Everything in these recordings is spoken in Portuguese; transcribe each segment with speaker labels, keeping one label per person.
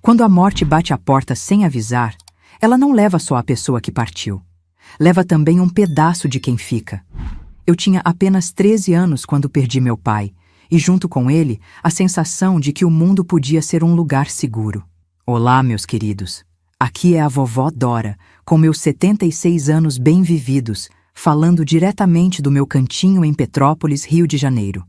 Speaker 1: Quando a morte bate à porta sem avisar, ela não leva só a pessoa que partiu. Leva também um pedaço de quem fica. Eu tinha apenas 13 anos quando perdi meu pai, e junto com ele, a sensação de que o mundo podia ser um lugar seguro. Olá, meus queridos. Aqui é a vovó Dora, com meus 76 anos bem vividos, falando diretamente do meu cantinho em Petrópolis, Rio de Janeiro.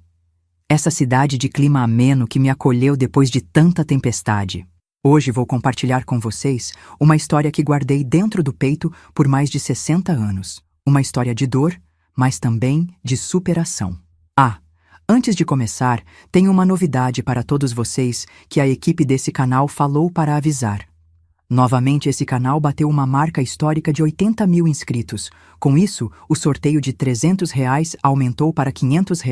Speaker 1: Essa cidade de clima ameno que me acolheu depois de tanta tempestade. Hoje vou compartilhar com vocês uma história que guardei dentro do peito por mais de 60 anos. Uma história de dor, mas também de superação. Antes de começar, tenho uma novidade para todos vocês que a equipe desse canal falou para avisar. Novamente, esse canal bateu uma marca histórica de 80 mil inscritos. Com isso, o sorteio de R$ 300 aumentou para R$ 500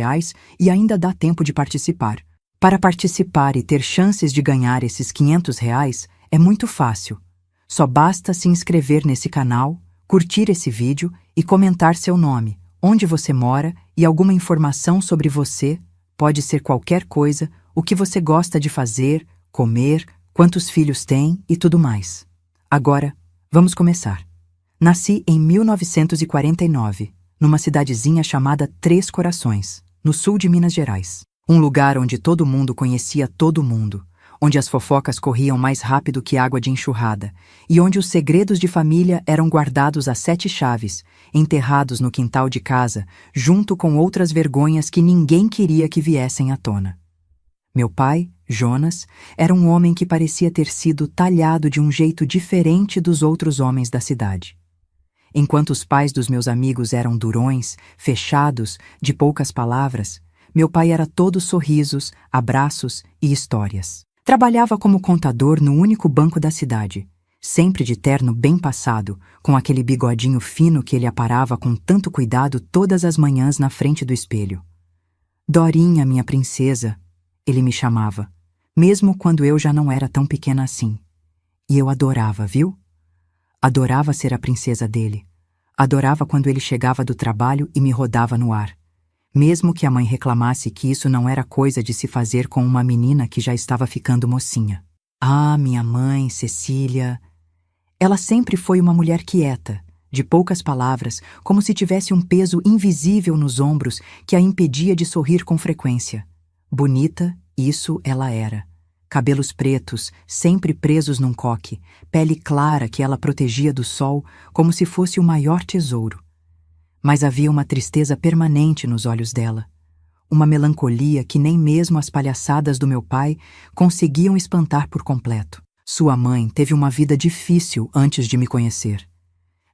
Speaker 1: e ainda dá tempo de participar. Para participar e ter chances de ganhar esses R$ 500 é muito fácil. Só basta se inscrever nesse canal, curtir esse vídeo e comentar seu nome, onde você mora e alguma informação sobre você, pode ser qualquer coisa, o que você gosta de fazer, comer, quantos filhos tem e tudo mais. Agora, vamos começar. Nasci em 1949, numa cidadezinha chamada Três Corações, no sul de Minas Gerais. Um lugar onde todo mundo conhecia todo mundo, onde as fofocas corriam mais rápido que água de enxurrada e onde os segredos de família eram guardados a 7 chaves, enterrados no quintal de casa, junto com outras vergonhas que ninguém queria que viessem à tona. Meu pai, Jonas, era um homem que parecia ter sido talhado de um jeito diferente dos outros homens da cidade. Enquanto os pais dos meus amigos eram durões, fechados, de poucas palavras, meu pai era todo sorrisos, abraços e histórias. Trabalhava como contador no único banco da cidade, sempre de terno bem passado, com aquele bigodinho fino que ele aparava com tanto cuidado todas as manhãs na frente do espelho. Dorinha, minha princesa, ele me chamava, mesmo quando eu já não era tão pequena assim. E eu adorava, viu? Adorava ser a princesa dele. Adorava quando ele chegava do trabalho e me rodava no ar. Mesmo que a mãe reclamasse que isso não era coisa de se fazer com uma menina que já estava ficando mocinha. Ah, minha mãe, Cecília. Ela sempre foi uma mulher quieta, de poucas palavras, como se tivesse um peso invisível nos ombros que a impedia de sorrir com frequência. Bonita, isso ela era. Cabelos pretos, sempre presos num coque, pele clara que ela protegia do sol como se fosse o maior tesouro. Mas havia uma tristeza permanente nos olhos dela. Uma melancolia que nem mesmo as palhaçadas do meu pai conseguiam espantar por completo. Sua mãe teve uma vida difícil antes de me conhecer.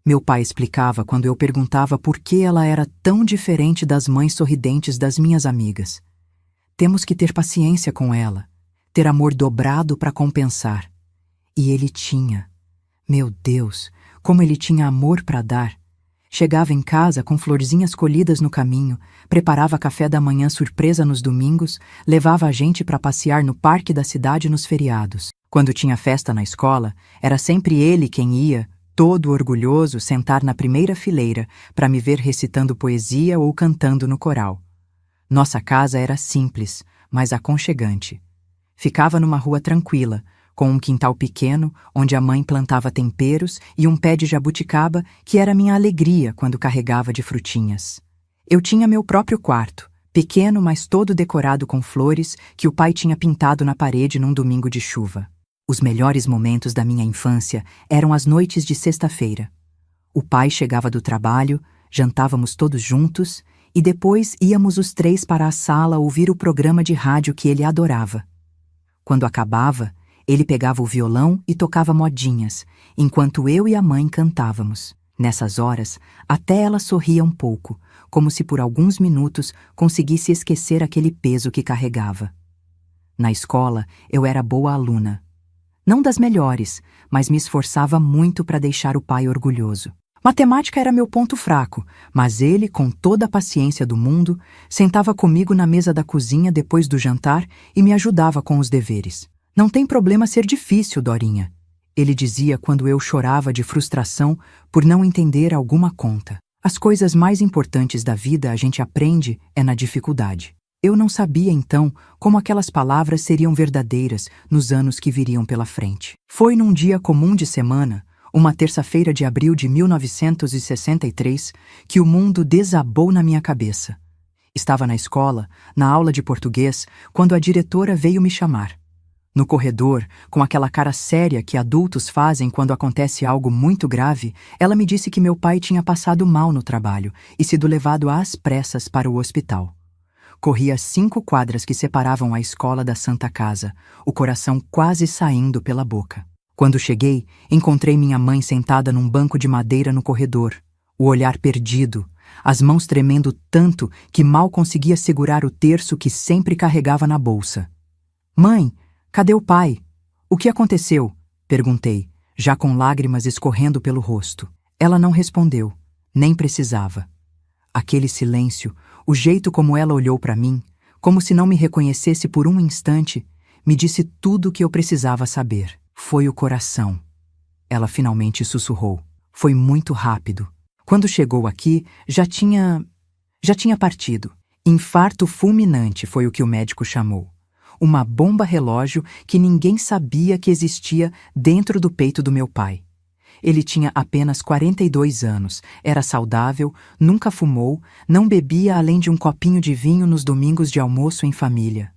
Speaker 1: Meu pai explicava quando eu perguntava por que ela era tão diferente das mães sorridentes das minhas amigas. Temos que ter paciência com ela, ter amor dobrado para compensar. E ele tinha. Meu Deus, como ele tinha amor para dar. Chegava em casa com florzinhas colhidas no caminho, preparava café da manhã surpresa nos domingos, levava a gente para passear no parque da cidade nos feriados. Quando tinha festa na escola, era sempre ele quem ia, todo orgulhoso, sentar na primeira fileira para me ver recitando poesia ou cantando no coral. Nossa casa era simples, mas aconchegante. Ficava numa rua tranquila, com um quintal pequeno, onde a mãe plantava temperos e um pé de jabuticaba que era minha alegria quando carregava de frutinhas. Eu tinha meu próprio quarto, pequeno mas todo decorado com flores que o pai tinha pintado na parede num domingo de chuva. Os melhores momentos da minha infância eram as noites de sexta-feira. O pai chegava do trabalho, jantávamos todos juntos e depois íamos os 3 para a sala ouvir o programa de rádio que ele adorava. Quando acabava, ele pegava o violão e tocava modinhas, enquanto eu e a mãe cantávamos. Nessas horas, até ela sorria um pouco, como se por alguns minutos conseguisse esquecer aquele peso que carregava. Na escola, eu era boa aluna. Não das melhores, mas me esforçava muito para deixar o pai orgulhoso. Matemática era meu ponto fraco, mas ele, com toda a paciência do mundo, sentava comigo na mesa da cozinha depois do jantar e me ajudava com os deveres. Não tem problema ser difícil, Dorinha, ele dizia quando eu chorava de frustração por não entender alguma conta. As coisas mais importantes da vida a gente aprende é na dificuldade. Eu não sabia então como aquelas palavras seriam verdadeiras nos anos que viriam pela frente. Foi num dia comum de semana, uma terça-feira de abril de 1963, que o mundo desabou na minha cabeça. Estava na escola, na aula de português, quando a diretora veio me chamar. No corredor, com aquela cara séria que adultos fazem quando acontece algo muito grave, ela me disse que meu pai tinha passado mal no trabalho e sido levado às pressas para o hospital. Corri as 5 quadras que separavam a escola da Santa Casa, o coração quase saindo pela boca. Quando cheguei, encontrei minha mãe sentada num banco de madeira no corredor, o olhar perdido, as mãos tremendo tanto que mal conseguia segurar o terço que sempre carregava na bolsa. "Mãe, cadê o pai? O que aconteceu?" perguntei, já com lágrimas escorrendo pelo rosto. Ela não respondeu, nem precisava. Aquele silêncio, o jeito como ela olhou para mim, como se não me reconhecesse por um instante, me disse tudo o que eu precisava saber. Foi o coração. Ela finalmente sussurrou. Foi muito rápido. Quando chegou aqui, já tinha partido. Infarto fulminante foi o que o médico chamou. Uma bomba relógio que ninguém sabia que existia dentro do peito do meu pai. Ele tinha apenas 42 anos, era saudável, nunca fumou, não bebia além de um copinho de vinho nos domingos de almoço em família.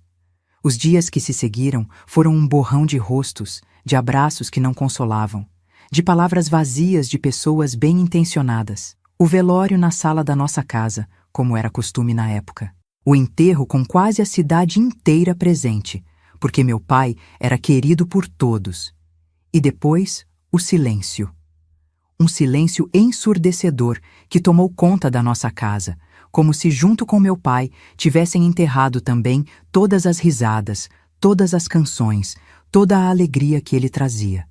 Speaker 1: Os dias que se seguiram foram um borrão de rostos, de abraços que não consolavam, de palavras vazias de pessoas bem-intencionadas. O velório na sala da nossa casa, como era costume na época. O enterro com quase a cidade inteira presente, porque meu pai era querido por todos. E depois, o silêncio. Um silêncio ensurdecedor que tomou conta da nossa casa, como se junto com meu pai tivessem enterrado também todas as risadas, todas as canções, toda a alegria que ele trazia.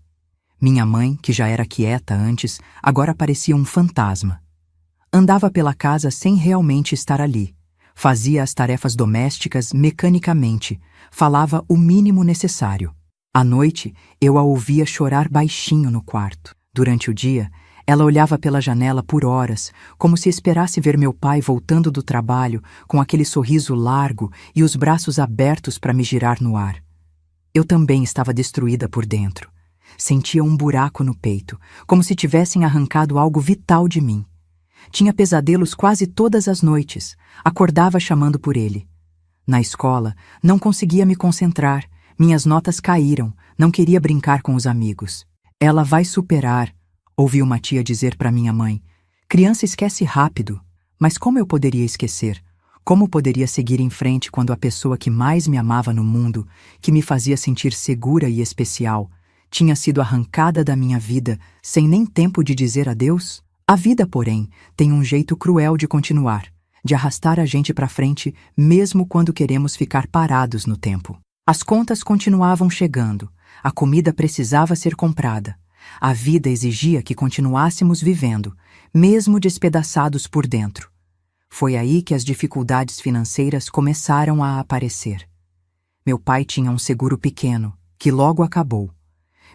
Speaker 1: Minha mãe, que já era quieta antes, agora parecia um fantasma. Andava pela casa sem realmente estar ali. Fazia as tarefas domésticas mecanicamente, falava o mínimo necessário. À noite, eu a ouvia chorar baixinho no quarto. Durante o dia, ela olhava pela janela por horas, como se esperasse ver meu pai voltando do trabalho com aquele sorriso largo e os braços abertos para me girar no ar. Eu também estava destruída por dentro. Sentia um buraco no peito, como se tivessem arrancado algo vital de mim. Tinha pesadelos quase todas as noites, acordava chamando por ele. Na escola, não conseguia me concentrar, minhas notas caíram, não queria brincar com os amigos. "Ela vai superar", ouvi uma tia dizer para minha mãe. "Criança esquece rápido." Mas como eu poderia esquecer? Como poderia seguir em frente quando a pessoa que mais me amava no mundo, que me fazia sentir segura e especial, tinha sido arrancada da minha vida sem nem tempo de dizer adeus? A vida, porém, tem um jeito cruel de continuar, de arrastar a gente para frente mesmo quando queremos ficar parados no tempo. As contas continuavam chegando, a comida precisava ser comprada. A vida exigia que continuássemos vivendo, mesmo despedaçados por dentro. Foi aí que as dificuldades financeiras começaram a aparecer. Meu pai tinha um seguro pequeno, que logo acabou.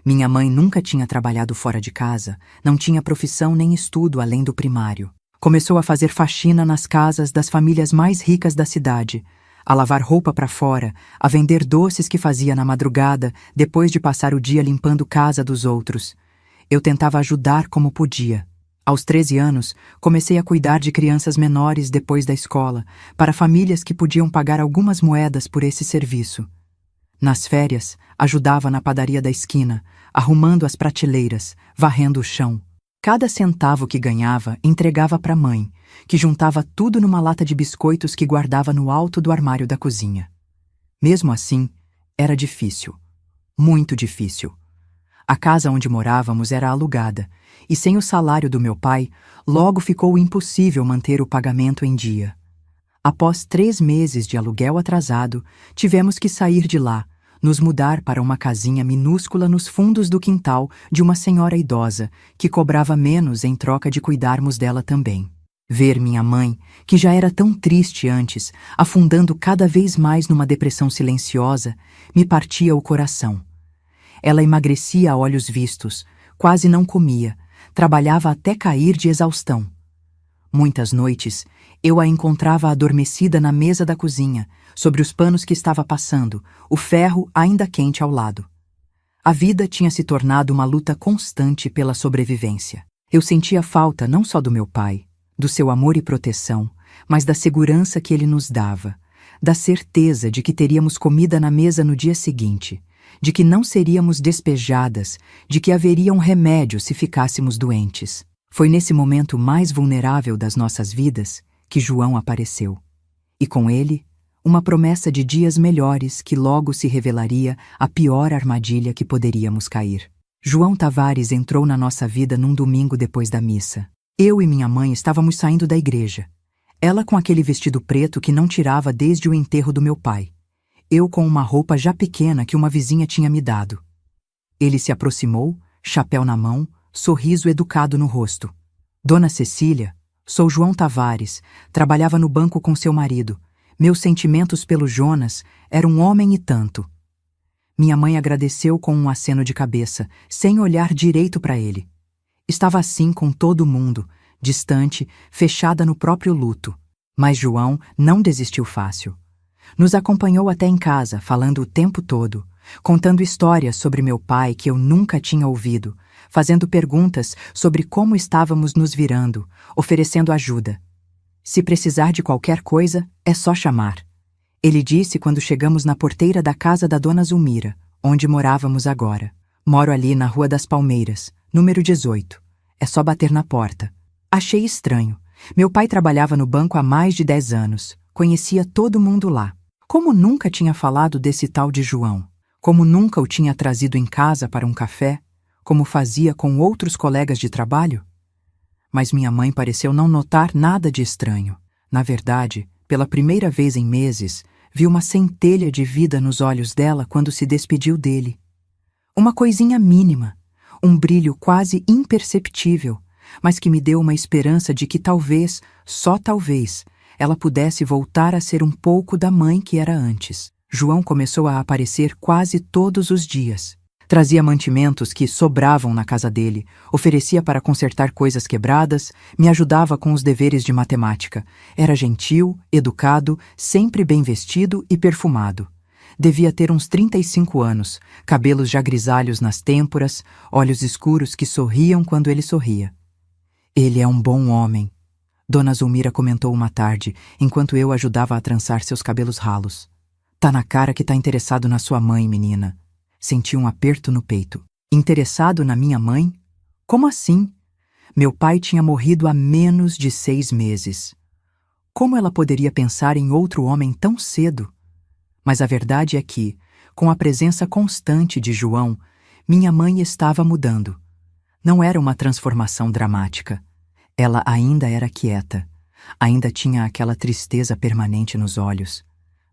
Speaker 1: Minha mãe nunca tinha trabalhado fora de casa, não tinha profissão nem estudo além do primário. Começou a fazer faxina nas casas das famílias mais ricas da cidade, a lavar roupa para fora, a vender doces que fazia na madrugada, depois de passar o dia limpando casa dos outros. Eu tentava ajudar como podia. Aos 13 anos, comecei a cuidar de crianças menores depois da escola, para famílias que podiam pagar algumas moedas por esse serviço. Nas férias, ajudava na padaria da esquina, arrumando as prateleiras, varrendo o chão. Cada centavo que ganhava entregava para a mãe, que juntava tudo numa lata de biscoitos que guardava no alto do armário da cozinha. Mesmo assim, era difícil. Muito difícil. A casa onde morávamos era alugada, e sem o salário do meu pai, logo ficou impossível manter o pagamento em dia. Após 3 meses de aluguel atrasado, tivemos que sair de lá, nos mudar para uma casinha minúscula nos fundos do quintal de uma senhora idosa, que cobrava menos em troca de cuidarmos dela também. Ver minha mãe, que já era tão triste antes, afundando cada vez mais numa depressão silenciosa, me partia o coração. Ela emagrecia a olhos vistos, quase não comia, trabalhava até cair de exaustão. Muitas noites, eu a encontrava adormecida na mesa da cozinha, sobre os panos que estava passando, o ferro ainda quente ao lado. A vida tinha se tornado uma luta constante pela sobrevivência. Eu sentia falta não só do meu pai, do seu amor e proteção, mas da segurança que ele nos dava, da certeza de que teríamos comida na mesa no dia seguinte, de que não seríamos despejadas, de que haveria um remédio se ficássemos doentes. Foi nesse momento mais vulnerável das nossas vidas que João apareceu. E com ele, uma promessa de dias melhores que logo se revelaria a pior armadilha que poderíamos cair. João Tavares entrou na nossa vida num domingo depois da missa. Eu e minha mãe estávamos saindo da igreja. Ela com aquele vestido preto que não tirava desde o enterro do meu pai. Eu com uma roupa já pequena que uma vizinha tinha me dado. Ele se aproximou, chapéu na mão, sorriso educado no rosto. Dona Cecília, sou João Tavares, trabalhava no banco com seu marido. Meus sentimentos pelo Jonas eram um homem e tanto. Minha mãe agradeceu com um aceno de cabeça, sem olhar direito para ele. Estava assim com todo mundo, distante, fechada no próprio luto. Mas João não desistiu fácil. Nos acompanhou até em casa, falando o tempo todo, contando histórias sobre meu pai que eu nunca tinha ouvido, fazendo perguntas sobre como estávamos nos virando, oferecendo ajuda. Se precisar de qualquer coisa, é só chamar. Ele disse quando chegamos na porteira da casa da dona Zulmira, onde morávamos agora. Moro ali na Rua das Palmeiras, número 18. É só bater na porta. Achei estranho. Meu pai trabalhava no banco há mais de 10 anos. Conhecia todo mundo lá. Como nunca tinha falado desse tal de João? Como nunca o tinha trazido em casa para um café? Como fazia com outros colegas de trabalho? Mas minha mãe pareceu não notar nada de estranho. Na verdade, pela primeira vez em meses, vi uma centelha de vida nos olhos dela quando se despediu dele. Uma coisinha mínima, um brilho quase imperceptível, mas que me deu uma esperança de que talvez, só talvez, ela pudesse voltar a ser um pouco da mãe que era antes. João começou a aparecer quase todos os dias. Trazia mantimentos que sobravam na casa dele, oferecia para consertar coisas quebradas, me ajudava com os deveres de matemática. Era gentil, educado, sempre bem vestido e perfumado. Devia ter uns 35 anos, cabelos já grisalhos nas têmporas, olhos escuros que sorriam quando ele sorria. Ele é um bom homem, Dona Zulmira comentou uma tarde, enquanto eu ajudava a trançar seus cabelos ralos. Tá na cara que tá interessado na sua mãe, menina. Senti um aperto no peito. Interessado na minha mãe? Como assim? Meu pai tinha morrido há menos de 6 meses. Como ela poderia pensar em outro homem tão cedo? Mas a verdade é que, com a presença constante de João, minha mãe estava mudando. Não era uma transformação dramática. Ela ainda era quieta, ainda tinha aquela tristeza permanente nos olhos,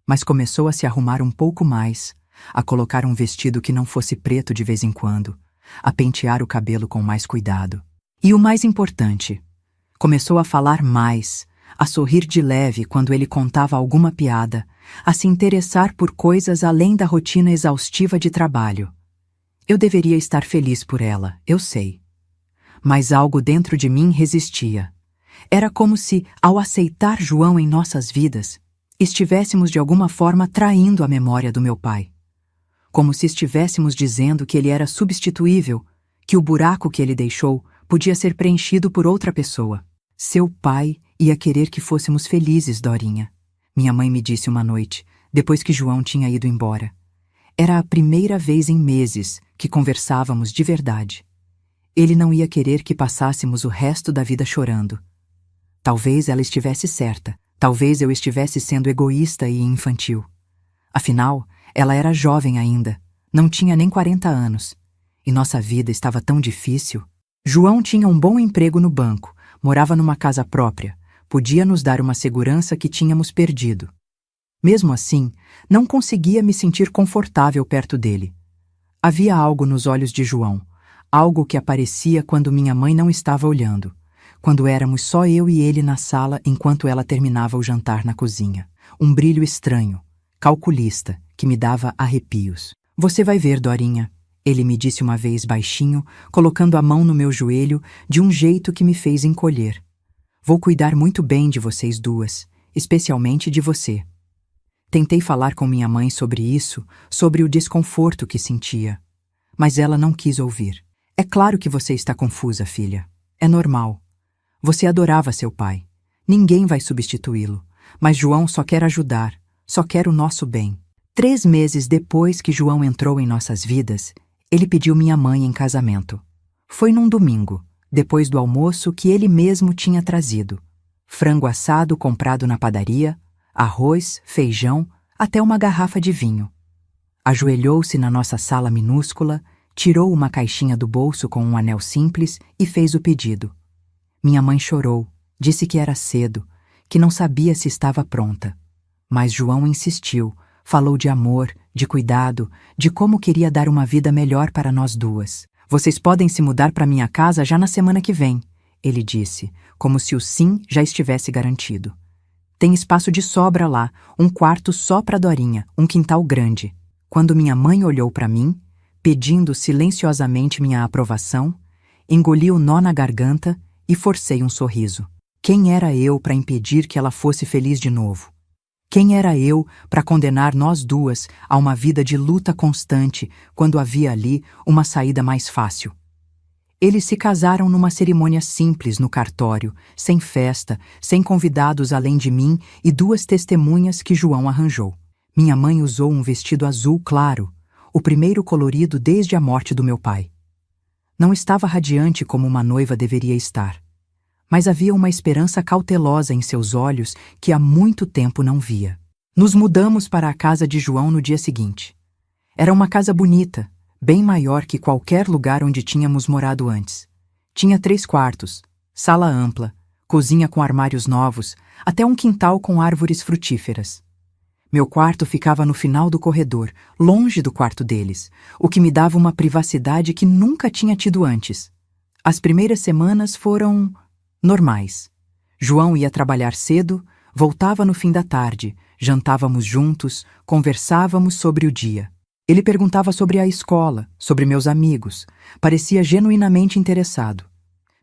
Speaker 1: mas começou a se arrumar um pouco mais, a colocar um vestido que não fosse preto de vez em quando, a pentear o cabelo com mais cuidado. E o mais importante, começou a falar mais, a sorrir de leve quando ele contava alguma piada, a se interessar por coisas além da rotina exaustiva de trabalho. Eu deveria estar feliz por ela, eu sei. Mas algo dentro de mim resistia. Era como se, ao aceitar João em nossas vidas, estivéssemos de alguma forma traindo a memória do meu pai. Como se estivéssemos dizendo que ele era substituível, que o buraco que ele deixou podia ser preenchido por outra pessoa. Seu pai ia querer que fôssemos felizes, Dorinha. Minha mãe me disse uma noite, depois que João tinha ido embora. Era a primeira vez em meses que conversávamos de verdade. Ele não ia querer que passássemos o resto da vida chorando. Talvez ela estivesse certa. Talvez eu estivesse sendo egoísta e infantil. Afinal, ela era jovem ainda, não tinha nem 40 anos. E nossa vida estava tão difícil. João tinha um bom emprego no banco, morava numa casa própria, podia nos dar uma segurança que tínhamos perdido. Mesmo assim, não conseguia me sentir confortável perto dele. Havia algo nos olhos de João, algo que aparecia quando minha mãe não estava olhando, quando éramos só eu e ele na sala enquanto ela terminava o jantar na cozinha. Um brilho estranho, calculista, que me dava arrepios. Você vai ver, Dorinha, ele me disse uma vez baixinho, colocando a mão no meu joelho de um jeito que me fez encolher. Vou cuidar muito bem de vocês duas, especialmente de você. Tentei falar com minha mãe sobre isso, sobre o desconforto que sentia. Mas ela não quis ouvir. É claro que você está confusa, filha. É normal. Você adorava seu pai. Ninguém vai substituí-lo. Mas João só quer ajudar, só quer o nosso bem. 3 meses depois que João entrou em nossas vidas, ele pediu minha mãe em casamento. Foi num domingo, depois do almoço que ele mesmo tinha trazido. Frango assado comprado na padaria, arroz, feijão, até uma garrafa de vinho. Ajoelhou-se na nossa sala minúscula, tirou uma caixinha do bolso com um anel simples e fez o pedido. Minha mãe chorou, disse que era cedo, que não sabia se estava pronta. Mas João insistiu, falou de amor, de cuidado, de como queria dar uma vida melhor para nós duas. Vocês podem se mudar para minha casa já na semana que vem, ele disse, como se o sim já estivesse garantido. Tem espaço de sobra lá, um quarto só para Dorinha, um quintal grande. Quando minha mãe olhou para mim, pedindo silenciosamente minha aprovação, engoli o nó na garganta e forcei um sorriso. Quem era eu para impedir que ela fosse feliz de novo? Quem era eu para condenar nós duas a uma vida de luta constante quando havia ali uma saída mais fácil? Eles se casaram numa cerimônia simples no cartório, sem festa, sem convidados além de mim e 2 testemunhas que João arranjou. Minha mãe usou um vestido azul claro, o primeiro colorido desde a morte do meu pai. Não estava radiante como uma noiva deveria estar, mas havia uma esperança cautelosa em seus olhos que há muito tempo não via. Nos mudamos para a casa de João no dia seguinte. Era uma casa bonita, bem maior que qualquer lugar onde tínhamos morado antes. Tinha 3 quartos, sala ampla, cozinha com armários novos, até um quintal com árvores frutíferas. Meu quarto ficava no final do corredor, longe do quarto deles, o que me dava uma privacidade que nunca tinha tido antes. As primeiras semanas foram normais. João ia trabalhar cedo, voltava no fim da tarde, jantávamos juntos, conversávamos sobre o dia. Ele perguntava sobre a escola, sobre meus amigos, parecia genuinamente interessado.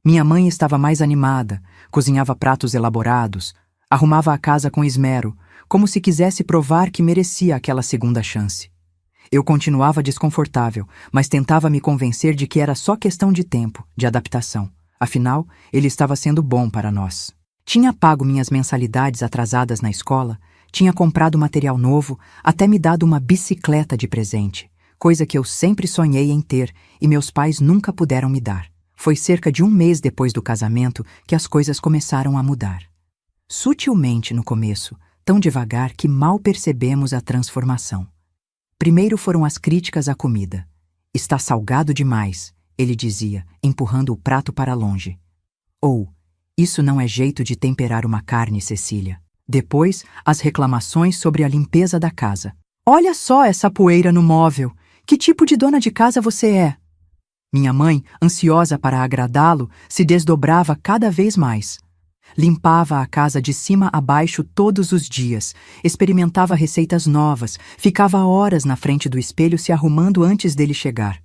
Speaker 1: Minha mãe estava mais animada, cozinhava pratos elaborados, arrumava a casa com esmero, como se quisesse provar que merecia aquela segunda chance. Eu continuava desconfortável, mas tentava me convencer de que era só questão de tempo, de adaptação. Afinal, ele estava sendo bom para nós. Tinha pago minhas mensalidades atrasadas na escola, tinha comprado material novo, até me dado uma bicicleta de presente, coisa que eu sempre sonhei em ter e meus pais nunca puderam me dar. Foi cerca de 1 mês depois do casamento que as coisas começaram a mudar. Sutilmente no começo, tão devagar que mal percebemos a transformação. Primeiro foram as críticas à comida. Está salgado demais, ele dizia, empurrando o prato para longe. Ou, isso não é jeito de temperar uma carne, Cecília. Depois, as reclamações sobre a limpeza da casa. Olha só essa poeira no móvel. Que tipo de dona de casa você é? Minha mãe, ansiosa para agradá-lo, se desdobrava cada vez mais. Limpava a casa de cima a baixo todos os dias, experimentava receitas novas, ficava horas na frente do espelho se arrumando antes dele chegar.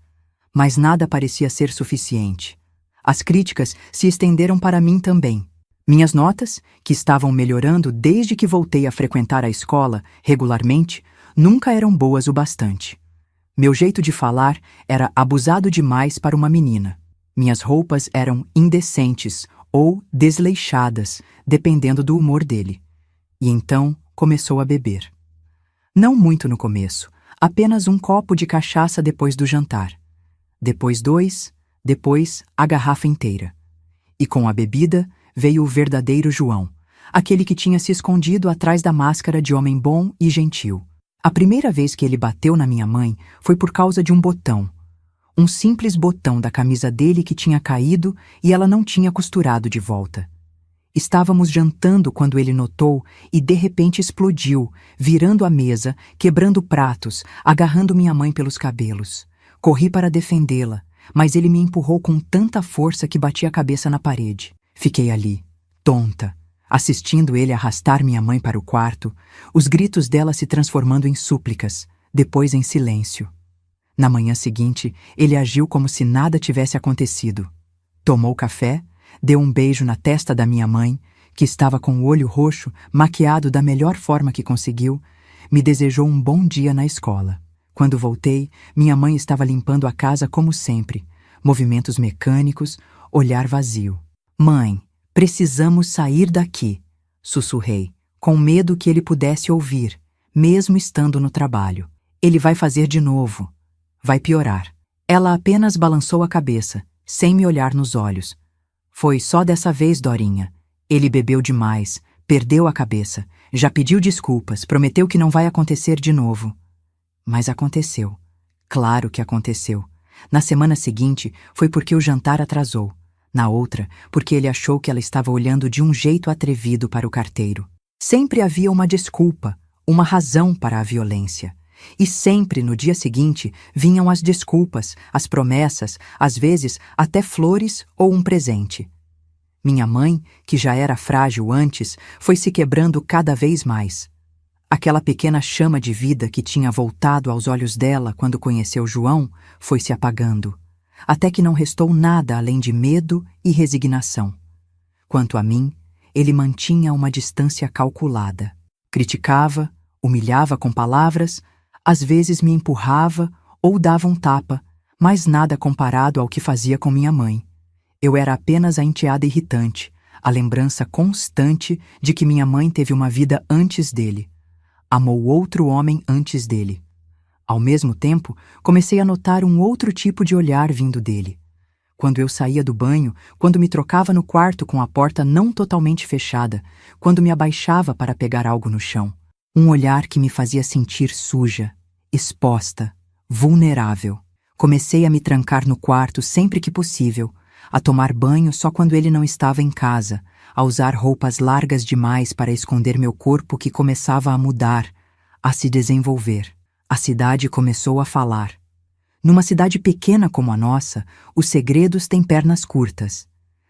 Speaker 1: Mas nada parecia ser suficiente. As críticas se estenderam para mim também. Minhas notas, que estavam melhorando desde que voltei a frequentar a escola regularmente, nunca eram boas o bastante. Meu jeito de falar era abusado demais para uma menina. Minhas roupas eram indecentes ou desleixadas, dependendo do humor dele. E então começou a beber. Não muito no começo, apenas 1 copo de cachaça depois do jantar. Depois 2, depois a garrafa inteira. E com a bebida veio o verdadeiro João, aquele que tinha se escondido atrás da máscara de homem bom e gentil. A primeira vez que ele bateu na minha mãe foi por causa de um botão. Um simples botão da camisa dele que tinha caído e ela não tinha costurado de volta. Estávamos jantando quando ele notou e de repente explodiu, virando a mesa, quebrando pratos, agarrando minha mãe pelos cabelos. Corri para defendê-la, mas ele me empurrou com tanta força que bati a cabeça na parede. Fiquei ali, tonta, assistindo ele arrastar minha mãe para o quarto, os gritos dela se transformando em súplicas, depois em silêncio. Na manhã seguinte, ele agiu como se nada tivesse acontecido. Tomou café, Deu um beijo na testa da minha mãe, que estava com o olho roxo, maquiado da melhor forma que conseguiu, me desejou um bom dia na escola. Quando voltei, minha mãe estava limpando a casa como sempre, movimentos mecânicos, olhar vazio. Mãe, precisamos sair daqui, sussurrei, com medo que ele pudesse ouvir, mesmo estando no trabalho. Ele vai fazer de novo. Vai piorar. Ela apenas balançou a cabeça, sem me olhar nos olhos. Foi só dessa vez, Dorinha. Ele bebeu demais, perdeu a cabeça, já pediu desculpas, prometeu que não vai acontecer de novo. Mas aconteceu. Claro que aconteceu. Na semana seguinte, foi porque o jantar atrasou. Na outra, porque ele achou que ela estava olhando de um jeito atrevido para o carteiro. Sempre havia uma desculpa, uma razão para a violência. E sempre, no dia seguinte, vinham as desculpas, as promessas, às vezes até flores ou um presente. Minha mãe, que já era frágil antes, foi se quebrando cada vez mais. Aquela pequena chama de vida que tinha voltado aos olhos dela quando conheceu João foi se apagando, até que não restou nada além de medo e resignação. Quanto a mim, ele mantinha uma distância calculada. Criticava, humilhava com palavras, às vezes me empurrava ou dava um tapa, mas nada comparado ao que fazia com minha mãe. Eu era apenas a enteada irritante, a lembrança constante de que minha mãe teve uma vida antes dele. Amou outro homem antes dele. Ao mesmo tempo, comecei a notar um outro tipo de olhar vindo dele. Quando eu saía do banho, quando me trocava no quarto com a porta não totalmente fechada, quando me abaixava para pegar algo no chão. Um olhar que me fazia sentir suja, exposta, vulnerável. Comecei a me trancar no quarto sempre que possível, a tomar banho só quando ele não estava em casa, a usar roupas largas demais para esconder meu corpo que começava a mudar, a se desenvolver. A cidade começou a falar. Numa cidade pequena como a nossa, os segredos têm pernas curtas.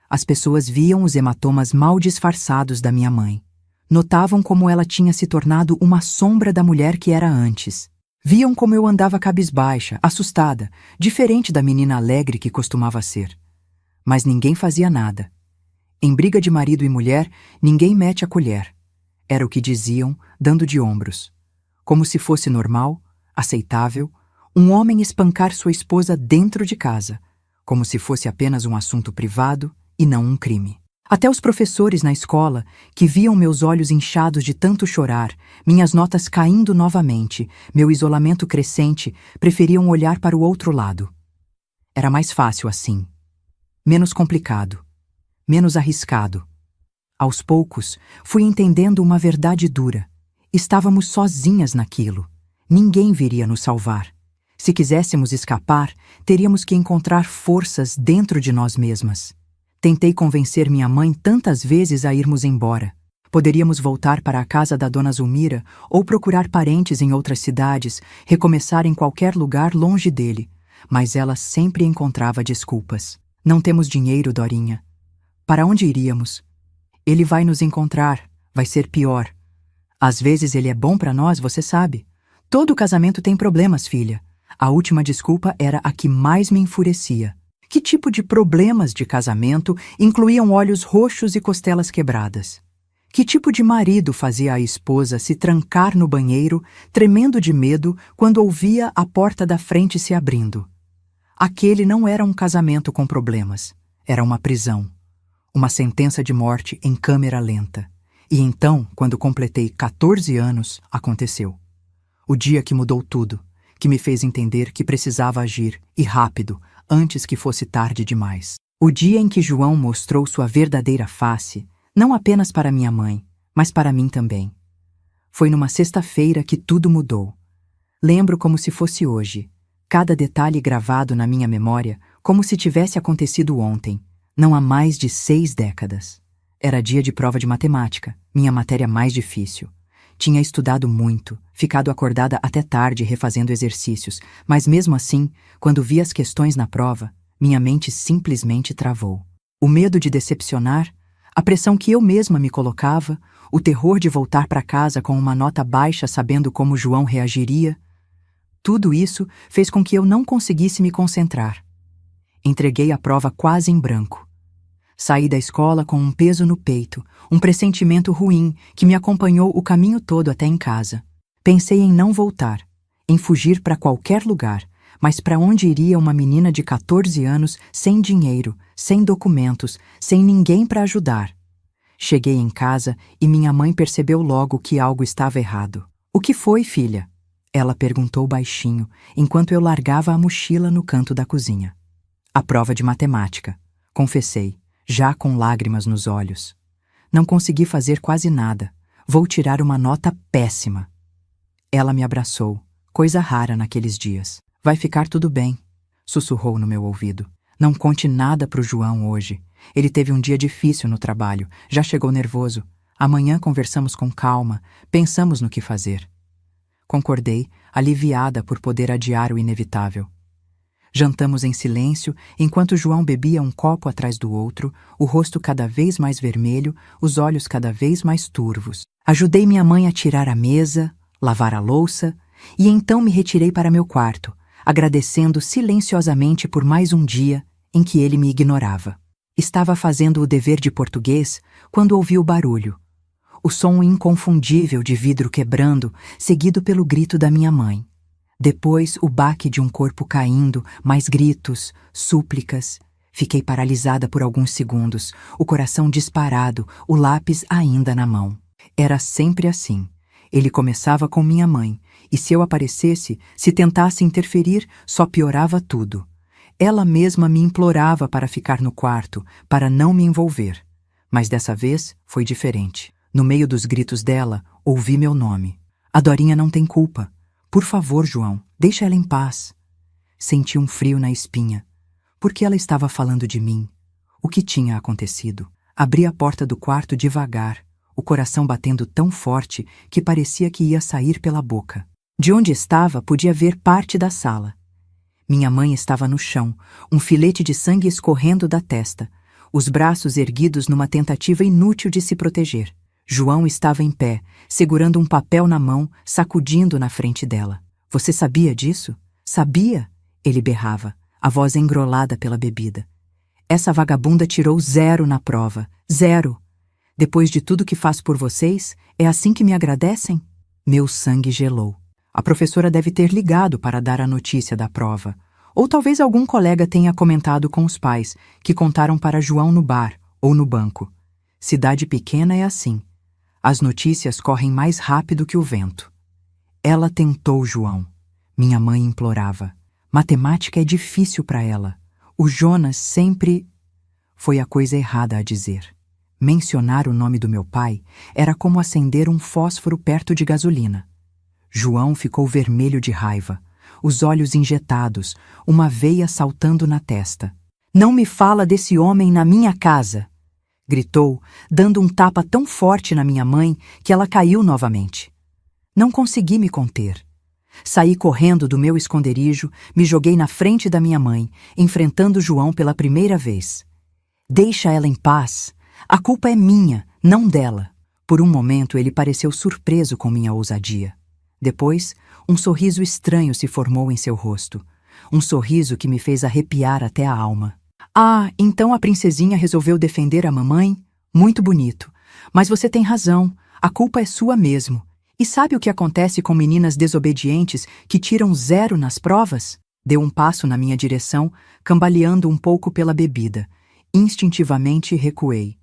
Speaker 1: As pessoas viam os hematomas mal disfarçados da minha mãe. Notavam como ela tinha se tornado uma sombra da mulher que era antes. Viam como eu andava cabisbaixa, assustada, diferente da menina alegre que costumava ser. Mas ninguém fazia nada. Em briga de marido e mulher, ninguém mete a colher. Era o que diziam, dando de ombros. Como se fosse normal, aceitável, um homem espancar sua esposa dentro de casa, como se fosse apenas um assunto privado e não um crime. Até os professores na escola, que viam meus olhos inchados de tanto chorar, minhas notas caindo novamente, meu isolamento crescente, preferiam olhar para o outro lado. Era mais fácil assim. Menos complicado. Menos arriscado. Aos poucos, fui entendendo uma verdade dura. Estávamos sozinhas naquilo. Ninguém viria nos salvar. Se quiséssemos escapar, teríamos que encontrar forças dentro de nós mesmas. Tentei convencer minha mãe tantas vezes a irmos embora. Poderíamos voltar para a casa da dona Zulmira ou procurar parentes em outras cidades, recomeçar em qualquer lugar longe dele. Mas ela sempre encontrava desculpas. Não temos dinheiro, Dorinha. Para onde iríamos? Ele vai nos encontrar. Vai ser pior. Às vezes ele é bom para nós, você sabe. Todo casamento tem problemas, filha. A última desculpa era a que mais me enfurecia. Que tipo de problemas de casamento incluíam olhos roxos e costelas quebradas? Que tipo de marido fazia a esposa se trancar no banheiro, tremendo de medo, quando ouvia a porta da frente se abrindo? Aquele não era um casamento com problemas. Era uma prisão. Uma sentença de morte em câmera lenta. E então, quando completei 14 anos, aconteceu. O dia que mudou tudo, que me fez entender que precisava agir, e rápido, antes que fosse tarde demais. O dia em que João mostrou sua verdadeira face, não apenas para minha mãe, mas para mim também. Foi numa sexta-feira que tudo mudou. Lembro como se fosse hoje, cada detalhe gravado na minha memória, como se tivesse acontecido ontem, não há mais de 6 décadas. Era dia de prova de matemática, minha matéria mais difícil. Tinha estudado muito, ficado acordada até tarde refazendo exercícios, mas mesmo assim, quando vi as questões na prova, minha mente simplesmente travou. O medo de decepcionar, a pressão que eu mesma me colocava, o terror de voltar para casa com uma nota baixa sabendo como João reagiria, tudo isso fez com que eu não conseguisse me concentrar. Entreguei a prova quase em branco. Saí da escola com um peso no peito, um pressentimento ruim que me acompanhou o caminho todo até em casa. Pensei em não voltar, em fugir para qualquer lugar, mas para onde iria uma menina de 14 anos sem dinheiro, sem documentos, sem ninguém para ajudar? Cheguei em casa e minha mãe percebeu logo que algo estava errado. "O que foi, filha?" Ela perguntou baixinho, enquanto eu largava a mochila no canto da cozinha. "A prova de matemática", confessei, já com lágrimas nos olhos. "Não consegui fazer quase nada. Vou tirar uma nota péssima." Ela me abraçou, coisa rara naqueles dias. "Vai ficar tudo bem", sussurrou no meu ouvido. "Não conte nada pro João hoje. Ele teve um dia difícil no trabalho, já chegou nervoso. Amanhã conversamos com calma, pensamos no que fazer." Concordei, aliviada por poder adiar o inevitável. Jantamos em silêncio, enquanto João bebia um copo atrás do outro, o rosto cada vez mais vermelho, os olhos cada vez mais turvos. Ajudei minha mãe a tirar a mesa, lavar a louça, e então me retirei para meu quarto, agradecendo silenciosamente por mais um dia em que ele me ignorava. Estava fazendo o dever de português quando ouvi o barulho. O som inconfundível de vidro quebrando, seguido pelo grito da minha mãe. Depois, o baque de um corpo caindo, mais gritos, súplicas. Fiquei paralisada por alguns segundos, o coração disparado, o lápis ainda na mão. Era sempre assim. Ele começava com minha mãe, e se eu aparecesse, se tentasse interferir, só piorava tudo. Ela mesma me implorava para ficar no quarto, para não me envolver. Mas dessa vez foi diferente. No meio dos gritos dela, ouvi meu nome. "A Dorinha não tem culpa. Por favor, João, deixa ela em paz." Senti um frio na espinha. Por que ela estava falando de mim? O que tinha acontecido? Abri a porta do quarto devagar, o coração batendo tão forte que parecia que ia sair pela boca. De onde estava, podia ver parte da sala. Minha mãe estava no chão, um filete de sangue escorrendo da testa, os braços erguidos numa tentativa inútil de se proteger. João estava em pé, segurando um papel na mão, sacudindo na frente dela. "Você sabia disso?" "Sabia?" ele berrava, a voz engrolada pela bebida. "Essa vagabunda tirou 0 na prova. 0. Depois de tudo que faço por vocês, é assim que me agradecem?" Meu sangue gelou. A professora deve ter ligado para dar a notícia da prova. Ou talvez algum colega tenha comentado com os pais, que contaram para João no bar ou no banco. Cidade pequena é assim. As notícias correm mais rápido que o vento. "Ela tentou, João." Minha mãe implorava. "Matemática é difícil para ela. O Jonas sempre..." Foi a coisa errada a dizer. Mencionar o nome do meu pai era como acender um fósforo perto de gasolina. João ficou vermelho de raiva, os olhos injetados, uma veia saltando na testa. "Não me fala desse homem na minha casa!" gritou, dando um tapa tão forte na minha mãe que ela caiu novamente. Não consegui me conter. Saí correndo do meu esconderijo, me joguei na frente da minha mãe, enfrentando João pela primeira vez. "Deixa ela em paz. A culpa é minha, não dela." Por um momento ele pareceu surpreso com minha ousadia. Depois, um sorriso estranho se formou em seu rosto. Um sorriso que me fez arrepiar até a alma. "Ah, então a princesinha resolveu defender a mamãe? Muito bonito. Mas você tem razão, a culpa é sua mesmo. E sabe o que acontece com meninas desobedientes que tiram 0 nas provas?" Deu um passo na minha direção, cambaleando um pouco pela bebida. Instintivamente recuei.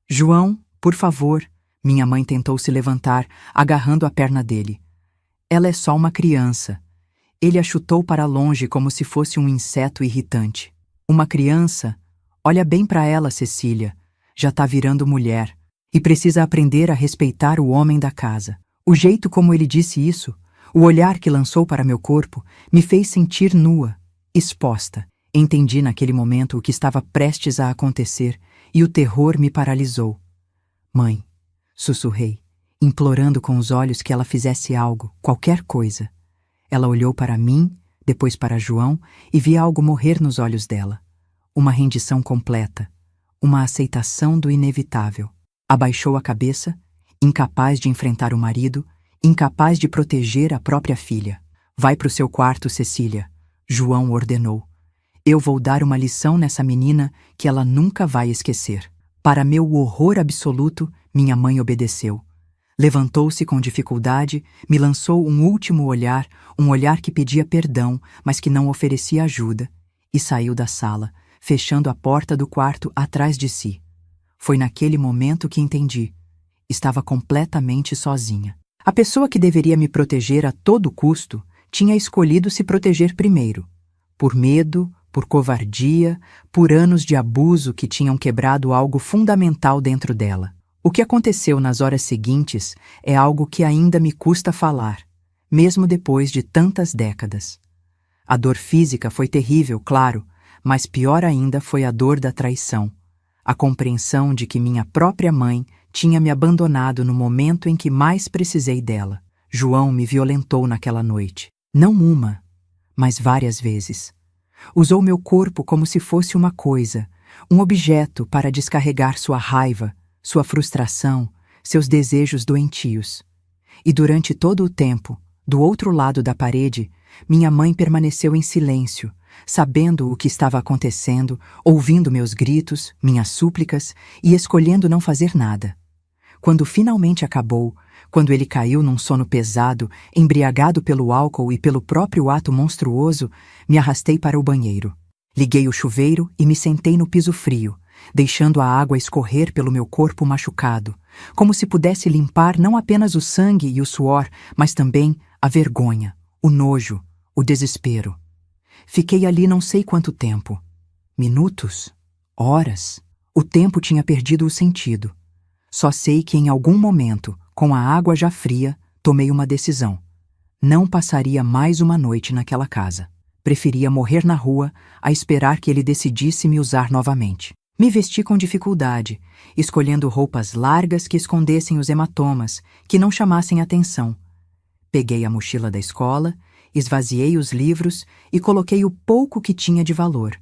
Speaker 1: "João, por favor." Minha mãe tentou se levantar, agarrando a perna dele. "Ela é só uma criança." Ele a chutou para longe como se fosse um inseto irritante. "Uma criança? Olha bem para ela, Cecília. Já tá virando mulher. E precisa aprender a respeitar o homem da casa." O jeito como ele disse isso, o olhar que lançou para meu corpo, me fez sentir nua, exposta. Entendi naquele momento o que estava prestes a acontecer e o terror me paralisou. "Mãe", sussurrei, implorando com os olhos que ela fizesse algo, qualquer coisa. Ela olhou para mim, depois para João, e vi algo morrer nos olhos dela. Uma rendição completa, uma aceitação do inevitável. Abaixou a cabeça, incapaz de enfrentar o marido, incapaz de proteger a própria filha. "Vai para o seu quarto, Cecília", João ordenou. Eu vou dar uma lição nessa menina que ela nunca vai esquecer. Para meu horror absoluto, minha mãe obedeceu. Levantou-se com dificuldade, me lançou um último olhar, um olhar que pedia perdão, mas que não oferecia ajuda, e saiu da sala, fechando a porta do quarto atrás de si. Foi naquele momento que entendi. Estava completamente sozinha. A pessoa que deveria me proteger a todo custo tinha escolhido se proteger primeiro. Por medo, por covardia, por anos de abuso que tinham quebrado algo fundamental dentro dela. O que aconteceu nas horas seguintes é algo que ainda me custa falar, mesmo depois de tantas décadas. A dor física foi terrível, claro, mas pior ainda foi a dor da traição. A compreensão de que minha própria mãe tinha me abandonado no momento em que mais precisei dela. João me violentou naquela noite. Não uma, mas várias vezes. Usou meu corpo como se fosse uma coisa, um objeto para descarregar sua raiva, sua frustração, seus desejos doentios. E durante todo o tempo, do outro lado da parede, minha mãe permaneceu em silêncio, sabendo o que estava acontecendo, ouvindo meus gritos, minhas súplicas e escolhendo não fazer nada. Quando finalmente acabou, quando ele caiu num sono pesado, embriagado pelo álcool e pelo próprio ato monstruoso, me arrastei para o banheiro. Liguei o chuveiro e me sentei no piso frio, deixando a água escorrer pelo meu corpo machucado, como se pudesse limpar não apenas o sangue e o suor, mas também a vergonha, o nojo, o desespero. Fiquei ali não sei quanto tempo. Minutos? Horas? O tempo tinha perdido o sentido. Só sei que em algum momento, com a água já fria, tomei uma decisão. Não passaria mais uma noite naquela casa. Preferia morrer na rua a esperar que ele decidisse me usar novamente. Me vesti com dificuldade, escolhendo roupas largas que escondessem os hematomas, que não chamassem atenção. Peguei a mochila da escola, esvaziei os livros e coloquei o pouco que tinha de valor.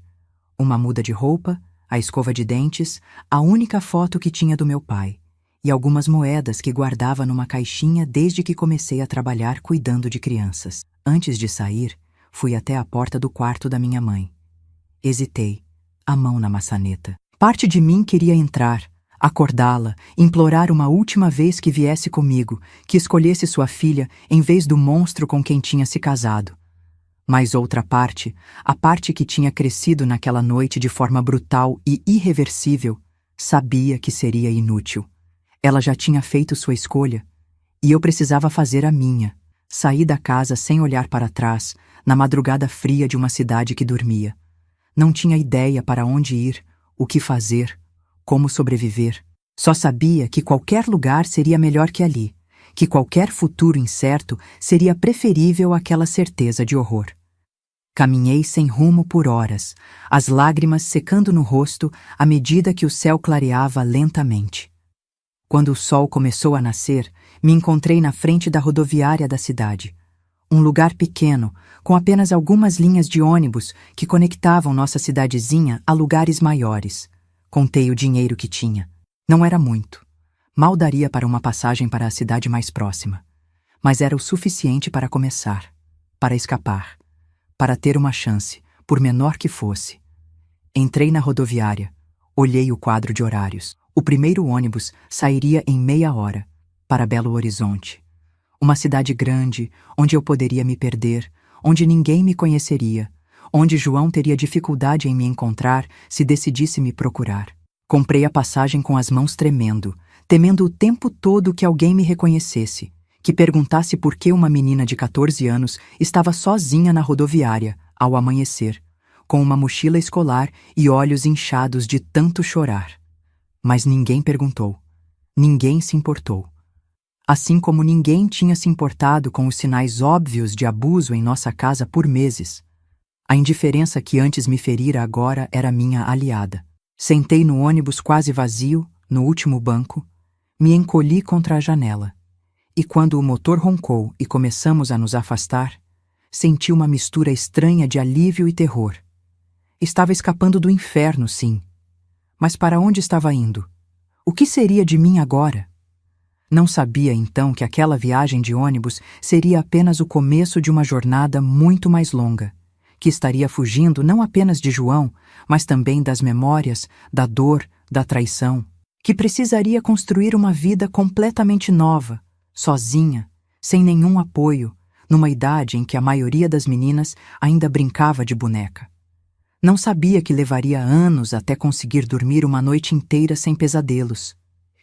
Speaker 1: Uma muda de roupa, a escova de dentes, a única foto que tinha do meu pai, e algumas moedas que guardava numa caixinha desde que comecei a trabalhar cuidando de crianças. Antes de sair, fui até a porta do quarto da minha mãe. Hesitei, a mão na maçaneta. Parte de mim queria entrar, acordá-la, implorar uma última vez que viesse comigo, que escolhesse sua filha em vez do monstro com quem tinha se casado. Mas outra parte, a parte que tinha crescido naquela noite de forma brutal e irreversível, sabia que seria inútil. Ela já tinha feito sua escolha, e eu precisava fazer a minha. Saí da casa sem olhar para trás, na madrugada fria de uma cidade que dormia. Não tinha ideia para onde ir, o que fazer, como sobreviver. Só sabia que qualquer lugar seria melhor que ali, que qualquer futuro incerto seria preferível àquela certeza de horror. Caminhei sem rumo por horas, as lágrimas secando no rosto à medida que o céu clareava lentamente. Quando o sol começou a nascer, me encontrei na frente da rodoviária da cidade. Um lugar pequeno, com apenas algumas linhas de ônibus que conectavam nossa cidadezinha a lugares maiores. Contei o dinheiro que tinha. Não era muito. Mal daria para uma passagem para a cidade mais próxima. Mas era o suficiente para começar, para escapar, para ter uma chance, por menor que fosse. Entrei na rodoviária, olhei o quadro de horários. O primeiro ônibus sairia em meia hora, para Belo Horizonte. Uma cidade grande, onde eu poderia me perder, onde ninguém me conheceria, onde João teria dificuldade em me encontrar se decidisse me procurar. Comprei a passagem com as mãos tremendo, temendo o tempo todo que alguém me reconhecesse, que perguntasse por que uma menina de 14 anos estava sozinha na rodoviária, ao amanhecer, com uma mochila escolar e olhos inchados de tanto chorar. Mas ninguém perguntou. Ninguém se importou. Assim como ninguém tinha se importado com os sinais óbvios de abuso em nossa casa por meses. A indiferença que antes me ferira agora era minha aliada. Sentei no ônibus quase vazio, no último banco, me encolhi contra a janela. E quando o motor roncou e começamos a nos afastar, senti uma mistura estranha de alívio e terror. Estava escapando do inferno, sim. Mas para onde estava indo? O que seria de mim agora? Não sabia então que aquela viagem de ônibus seria apenas o começo de uma jornada muito mais longa, que estaria fugindo não apenas de João, mas também das memórias, da dor, da traição, que precisaria construir uma vida completamente nova, sozinha, sem nenhum apoio, numa idade em que a maioria das meninas ainda brincava de boneca. Não sabia que levaria anos até conseguir dormir uma noite inteira sem pesadelos,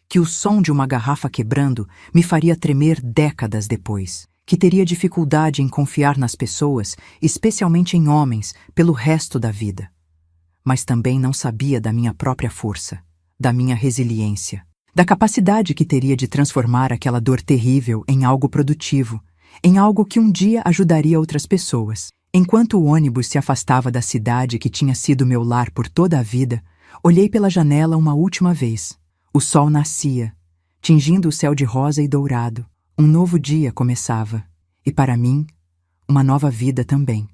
Speaker 1: que o som de uma garrafa quebrando me faria tremer décadas depois, que teria dificuldade em confiar nas pessoas, especialmente em homens, pelo resto da vida. Mas também não sabia da minha própria força, da minha resiliência, da capacidade que teria de transformar aquela dor terrível em algo produtivo, em algo que um dia ajudaria outras pessoas. Enquanto o ônibus se afastava da cidade que tinha sido meu lar por toda a vida, olhei pela janela uma última vez. O sol nascia, tingindo o céu de rosa e dourado. Um novo dia começava, e para mim, uma nova vida também.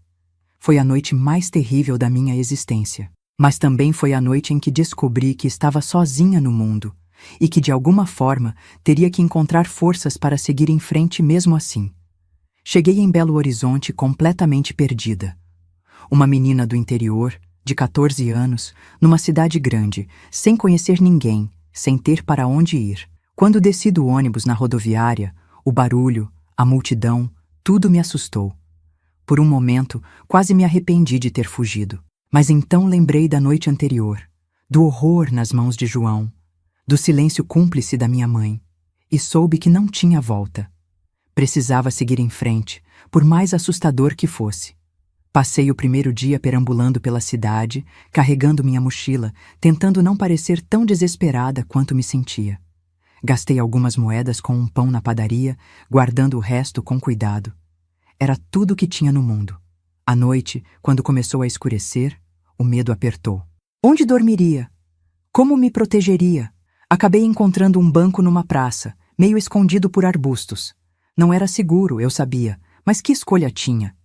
Speaker 1: Foi a noite mais terrível da minha existência, mas também foi a noite em que descobri que estava sozinha no mundo e que, de alguma forma, teria que encontrar forças para seguir em frente mesmo assim. Cheguei em Belo Horizonte completamente perdida. Uma menina do interior, de 14 anos, numa cidade grande, sem conhecer ninguém, sem ter para onde ir. Quando desci do ônibus na rodoviária, o barulho, a multidão, tudo me assustou. Por um momento, quase me arrependi de ter fugido. Mas então lembrei da noite anterior, do horror nas mãos de João, do silêncio cúmplice da minha mãe, e soube que não tinha volta. Precisava seguir em frente, por mais assustador que fosse. Passei o primeiro dia perambulando pela cidade, carregando minha mochila, tentando não parecer tão desesperada quanto me sentia. Gastei algumas moedas com um pão na padaria, guardando o resto com cuidado. Era tudo o que tinha no mundo. À noite, quando começou a escurecer, o medo apertou. Onde dormiria? Como me protegeria? Acabei encontrando um banco numa praça, meio escondido por arbustos. Não era seguro, eu sabia, mas que escolha tinha?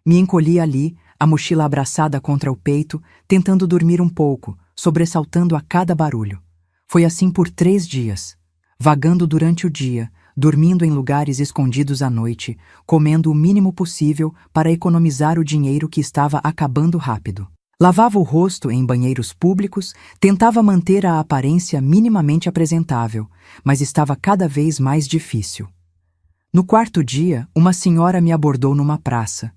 Speaker 1: Me encolhi ali, a mochila abraçada contra o peito, tentando dormir um pouco, sobressaltando a cada barulho. Foi assim por 3 dias, vagando durante o dia, dormindo em lugares escondidos à noite, comendo o mínimo possível para economizar o dinheiro que estava acabando rápido. Lavava o rosto em banheiros públicos, tentava manter a aparência minimamente apresentável, mas estava cada vez mais difícil. No 4º dia, uma senhora me abordou numa praça.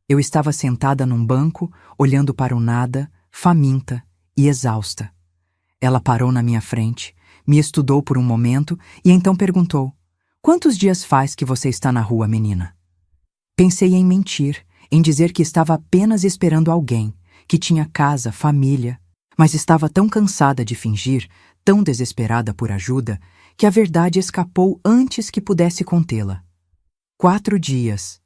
Speaker 1: Eu estava sentada num banco, olhando para o nada, faminta e exausta. Ela parou na minha frente, me estudou por um momento e então perguntou: "Quantos dias faz que você está na rua, menina?" Pensei em mentir, em dizer que estava apenas esperando alguém, que tinha casa, família, mas estava tão cansada de fingir, tão desesperada por ajuda, que a verdade escapou antes que pudesse contê-la. 4 dias.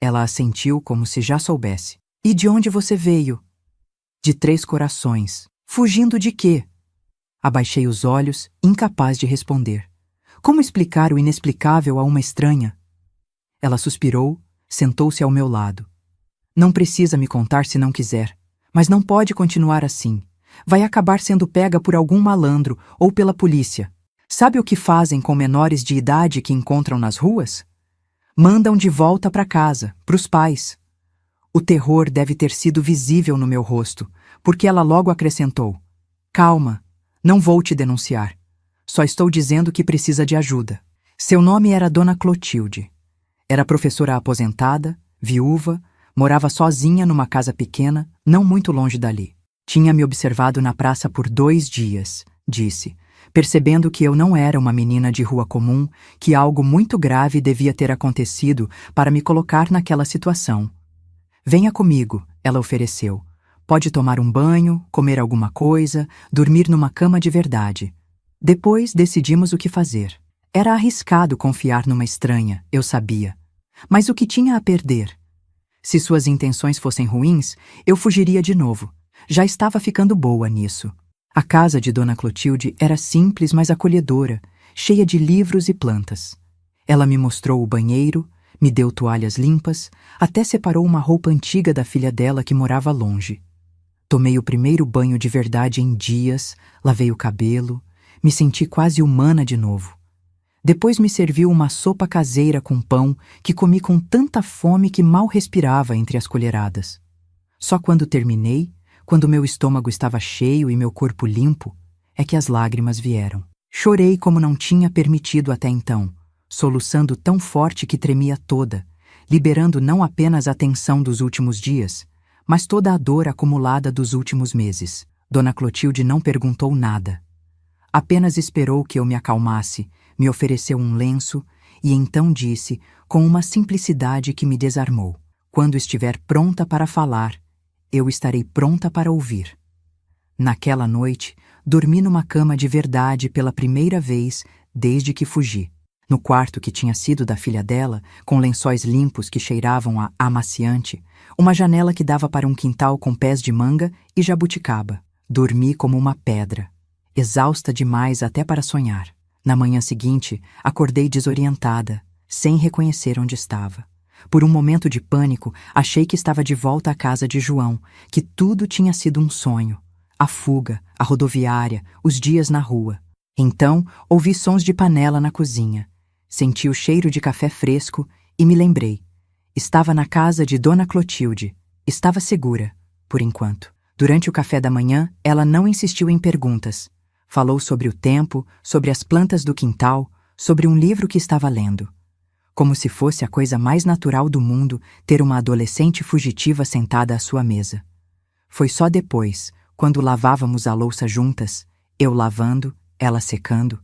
Speaker 1: Ela assentiu como se já soubesse. E de onde você veio? De 3 Corações. Fugindo de quê? Abaixei os olhos, incapaz de responder. Como explicar o inexplicável a uma estranha? Ela suspirou, sentou-se ao meu lado. Não precisa me contar se não quiser, mas não pode continuar assim. Vai acabar sendo pega por algum malandro ou pela polícia. Sabe o que fazem com menores de idade que encontram nas ruas? Mandam de volta para casa, para os pais. O terror deve ter sido visível no meu rosto, porque ela logo acrescentou: "Calma, não vou te denunciar. Só estou dizendo que precisa de ajuda." Seu nome era Dona Clotilde. Era professora aposentada, viúva, morava sozinha numa casa pequena, não muito longe dali. Tinha me observado na praça por 2 dias, disse, percebendo que eu não era uma menina de rua comum, que algo muito grave devia ter acontecido para me colocar naquela situação. "Venha comigo", ela ofereceu. "Pode tomar um banho, comer alguma coisa, dormir numa cama de verdade." Depois decidimos o que fazer. Era arriscado confiar numa estranha, eu sabia. Mas o que tinha a perder? Se suas intenções fossem ruins, eu fugiria de novo. Já estava ficando boa nisso. A casa de Dona Clotilde era simples, mas acolhedora, cheia de livros e plantas. Ela me mostrou o banheiro, me deu toalhas limpas, até separou uma roupa antiga da filha dela que morava longe. Tomei o primeiro banho de verdade em dias, lavei o cabelo, me senti quase humana de novo. Depois me serviu uma sopa caseira com pão que comi com tanta fome que mal respirava entre as colheradas. Só quando terminei, quando meu estômago estava cheio e meu corpo limpo, é que as lágrimas vieram. Chorei como não tinha permitido até então, soluçando tão forte que tremia toda, liberando não apenas a tensão dos últimos dias, mas toda a dor acumulada dos últimos meses. Dona Clotilde não perguntou nada. Apenas esperou que eu me acalmasse, me ofereceu um lenço e então disse, com uma simplicidade que me desarmou: quando estiver pronta para falar, eu estarei pronta para ouvir. Naquela noite, dormi numa cama de verdade pela primeira vez desde que fugi. No quarto que tinha sido da filha dela, com lençóis limpos que cheiravam a amaciante, uma janela que dava para um quintal com pés de manga e jabuticaba. Dormi como uma pedra, exausta demais até para sonhar. Na manhã seguinte, acordei desorientada, sem reconhecer onde estava. Por um momento de pânico, achei que estava de volta à casa de João, que tudo tinha sido um sonho. A fuga, a rodoviária, os dias na rua. Então, ouvi sons de panela na cozinha. Senti o cheiro de café fresco e me lembrei. Estava na casa de Dona Clotilde. Estava segura, por enquanto. Durante o café da manhã, ela não insistiu em perguntas. Falou sobre o tempo, sobre as plantas do quintal, sobre um livro que estava lendo. Como se fosse a coisa mais natural do mundo ter uma adolescente fugitiva sentada à sua mesa. Foi só depois, quando lavávamos a louça juntas, eu lavando, ela secando,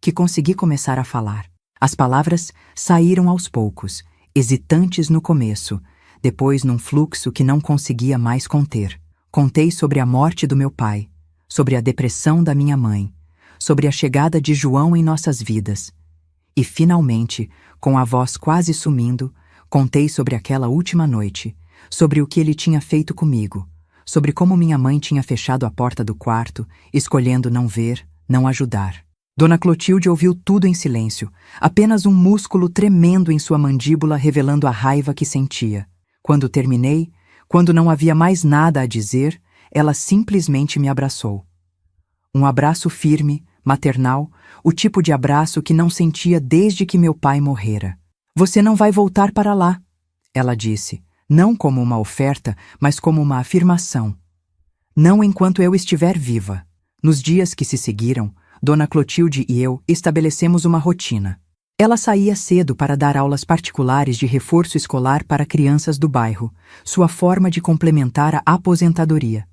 Speaker 1: que consegui começar a falar. As palavras saíram aos poucos, hesitantes no começo, depois num fluxo que não conseguia mais conter. Contei sobre a morte do meu pai, sobre a depressão da minha mãe, sobre a chegada de João em nossas vidas. E, finalmente, com a voz quase sumindo, contei sobre aquela última noite, sobre o que ele tinha feito comigo, sobre como minha mãe tinha fechado a porta do quarto, escolhendo não ver, não ajudar. Dona Clotilde ouviu tudo em silêncio, apenas um músculo tremendo em sua mandíbula revelando a raiva que sentia. Quando terminei, quando não havia mais nada a dizer, ela simplesmente me abraçou. Um abraço firme, maternal, o tipo de abraço que não sentia desde que meu pai morrera. Você não vai voltar para lá, ela disse, não como uma oferta, mas como uma afirmação. Não enquanto eu estiver viva. Nos dias que se seguiram, Dona Clotilde e eu estabelecemos uma rotina. Ela saía cedo para dar aulas particulares de reforço escolar para crianças do bairro, sua forma de complementar a aposentadoria.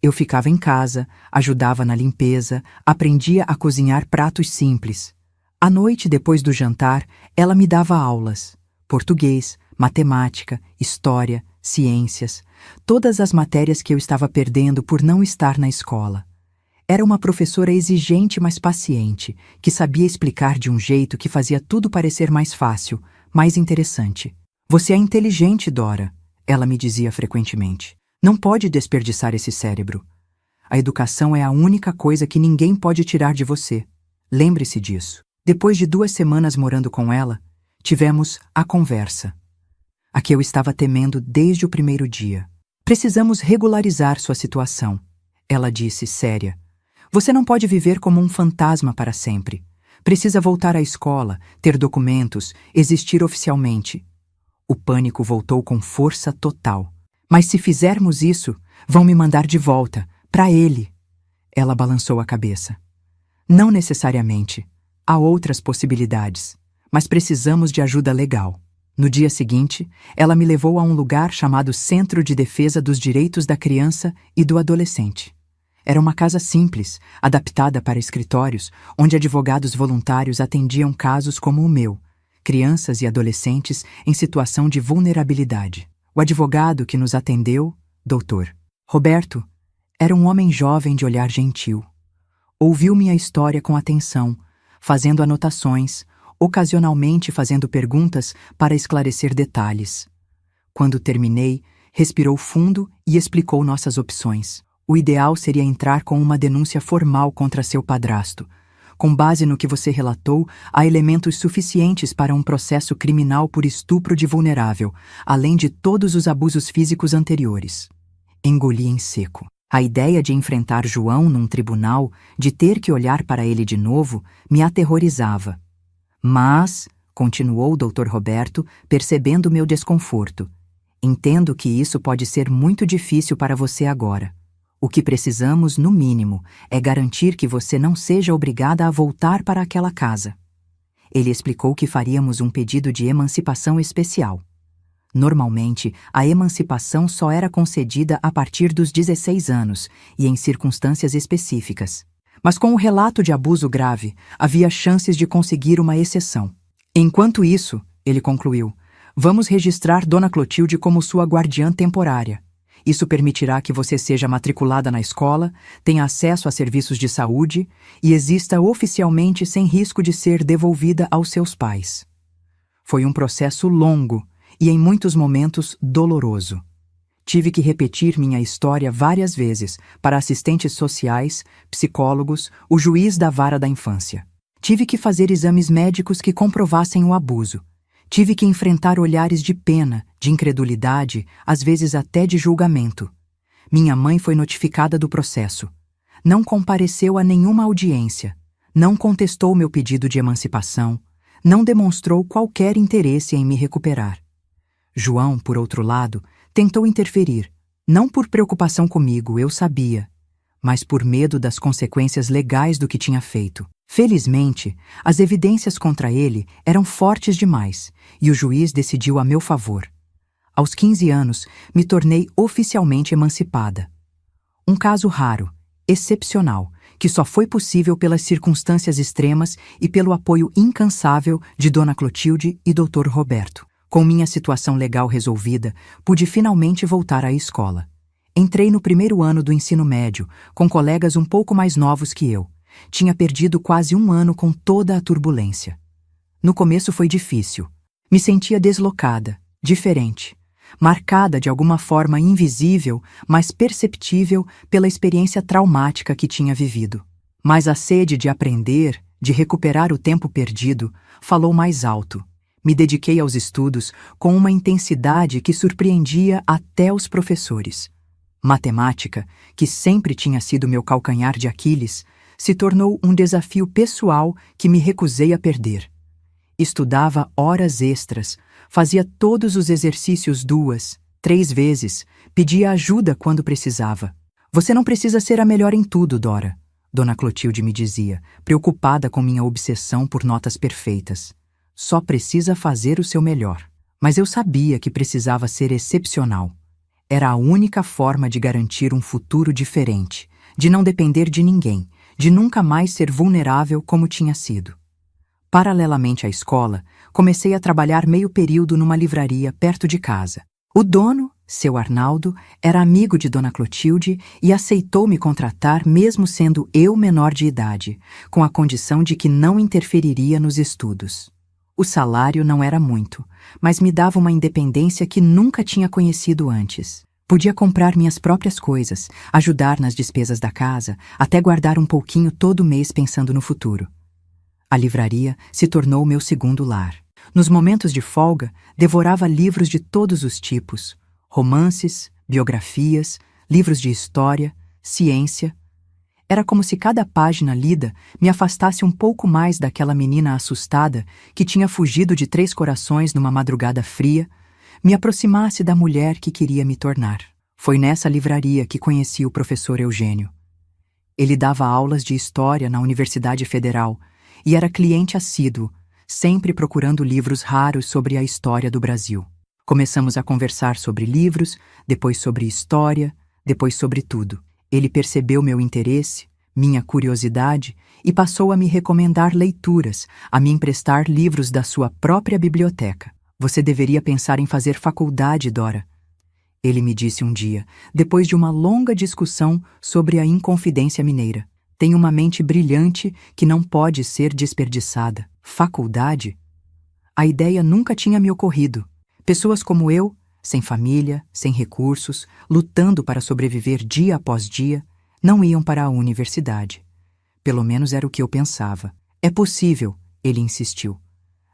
Speaker 1: Eu ficava em casa, ajudava na limpeza, aprendia a cozinhar pratos simples. À noite, depois do jantar, ela me dava aulas. Português, matemática, história, ciências, todas as matérias que eu estava perdendo por não estar na escola. Era uma professora exigente, mas paciente, que sabia explicar de um jeito que fazia tudo parecer mais fácil, mais interessante. Você é inteligente, Dora, ela me dizia frequentemente. Não pode desperdiçar esse cérebro. A educação é a única coisa que ninguém pode tirar de você. Lembre-se disso. Depois de 2 semanas morando com ela, tivemos a conversa. A que eu estava temendo desde o primeiro dia. Precisamos regularizar sua situação, ela disse, séria. Você não pode viver como um fantasma para sempre. Precisa voltar à escola, ter documentos, existir oficialmente. O pânico voltou com força total. Mas se fizermos isso, vão me mandar de volta, para ele. Ela balançou a cabeça. Não necessariamente. Há outras possibilidades. Mas precisamos de ajuda legal. No dia seguinte, ela me levou a um lugar chamado Centro de Defesa dos Direitos da Criança e do Adolescente. Era uma casa simples, adaptada para escritórios, onde advogados voluntários atendiam casos como o meu, crianças e adolescentes em situação de vulnerabilidade. O advogado que nos atendeu, Dr. Roberto, era um homem jovem de olhar gentil. Ouviu minha história com atenção, fazendo anotações, ocasionalmente fazendo perguntas para esclarecer detalhes. Quando terminei, respirou fundo e explicou nossas opções. O ideal seria entrar com uma denúncia formal contra seu padrasto. Com base no que você relatou, há elementos suficientes para um processo criminal por estupro de vulnerável, além de todos os abusos físicos anteriores. Engoli em seco. A ideia de enfrentar João num tribunal, de ter que olhar para ele de novo, me aterrorizava. Mas, continuou o Dr. Roberto, percebendo meu desconforto, Entendo que isso pode ser muito difícil para você agora. O que precisamos, no mínimo, é garantir que você não seja obrigada a voltar para aquela casa. Ele explicou que faríamos um pedido de emancipação especial. Normalmente, a emancipação só era concedida a partir dos 16 anos e em circunstâncias específicas. Mas com o relato de abuso grave, havia chances de conseguir uma exceção. Enquanto isso, ele concluiu, vamos registrar Dona Clotilde como sua guardiã temporária. Isso permitirá que você seja matriculada na escola, tenha acesso a serviços de saúde e exista oficialmente sem risco de ser devolvida aos seus pais. Foi um processo longo e em muitos momentos doloroso. Tive que repetir minha história várias vezes para assistentes sociais, psicólogos, o juiz da vara da infância. Tive que fazer exames médicos que comprovassem o abuso. Tive que enfrentar olhares de pena, de incredulidade, às vezes até de julgamento. Minha mãe foi notificada do processo. Não compareceu a nenhuma audiência. Não contestou meu pedido de emancipação. Não demonstrou qualquer interesse em me recuperar. João, por outro lado, tentou interferir, não por preocupação comigo, eu sabia, mas por medo das consequências legais do que tinha feito. Felizmente, as evidências contra ele eram fortes demais e o juiz decidiu a meu favor. Aos 15 anos, me tornei oficialmente emancipada. Um caso raro, excepcional, que só foi possível pelas circunstâncias extremas e pelo apoio incansável de Dona Clotilde e Dr. Roberto. Com minha situação legal resolvida, pude finalmente voltar à escola. Entrei no primeiro ano do ensino médio, com colegas um pouco mais novos que eu. Tinha perdido quase um ano com toda a turbulência. No começo foi difícil. Me sentia deslocada, diferente, marcada de alguma forma invisível, mas perceptível pela experiência traumática que tinha vivido. Mas a sede de aprender, de recuperar o tempo perdido, falou mais alto. Me dediquei aos estudos com uma intensidade que surpreendia até os professores. Matemática, que sempre tinha sido meu calcanhar de Aquiles, se tornou um desafio pessoal que me recusei a perder. Estudava horas extras, fazia todos os exercícios 2, 3 vezes, pedia ajuda quando precisava. Você não precisa ser a melhor em tudo, Dora, Dona Clotilde me dizia, preocupada com minha obsessão por notas perfeitas. Só precisa fazer o seu melhor. Mas eu sabia que precisava ser excepcional. Era a única forma de garantir um futuro diferente, de não depender de ninguém, de nunca mais ser vulnerável como tinha sido. Paralelamente à escola, comecei a trabalhar meio período numa livraria perto de casa. O dono, seu Arnaldo, era amigo de Dona Clotilde e aceitou me contratar mesmo sendo eu menor de idade, com a condição de que não interferiria nos estudos. O salário não era muito, mas me dava uma independência que nunca tinha conhecido antes. Podia comprar minhas próprias coisas, ajudar nas despesas da casa, até guardar um pouquinho todo mês pensando no futuro. A livraria se tornou meu segundo lar. Nos momentos de folga, devorava livros de todos os tipos, romances, biografias, livros de história, ciência. Era como se cada página lida me afastasse um pouco mais daquela menina assustada que tinha fugido de 3 corações numa madrugada fria, me aproximasse da mulher que queria me tornar. Foi nessa livraria que conheci o professor Eugênio. Ele dava aulas de história na Universidade Federal e era cliente assíduo, sempre procurando livros raros sobre a história do Brasil. Começamos a conversar sobre livros, depois sobre história, depois sobre tudo. Ele percebeu meu interesse, minha curiosidade e passou a me recomendar leituras, a me emprestar livros da sua própria biblioteca. Você deveria pensar em fazer faculdade, Dora. Ele me disse um dia, depois de uma longa discussão sobre a Inconfidência Mineira. Tem uma mente brilhante que não pode ser desperdiçada. Faculdade? A ideia nunca tinha me ocorrido. Pessoas como eu, sem família, sem recursos, lutando para sobreviver dia após dia, não iam para a universidade. Pelo menos era o que eu pensava. É possível, ele insistiu.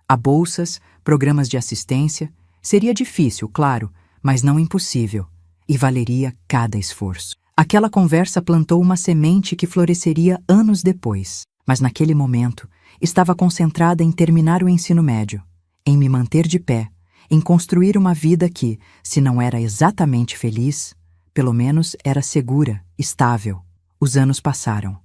Speaker 1: Há bolsas, programas de assistência. Seria difícil, claro, mas não impossível. E valeria cada esforço. Aquela conversa plantou uma semente que floresceria anos depois. Mas naquele momento, estava concentrada em terminar o ensino médio, em me manter de pé, em construir uma vida que, se não era exatamente feliz, pelo menos era segura, estável. Os anos passaram.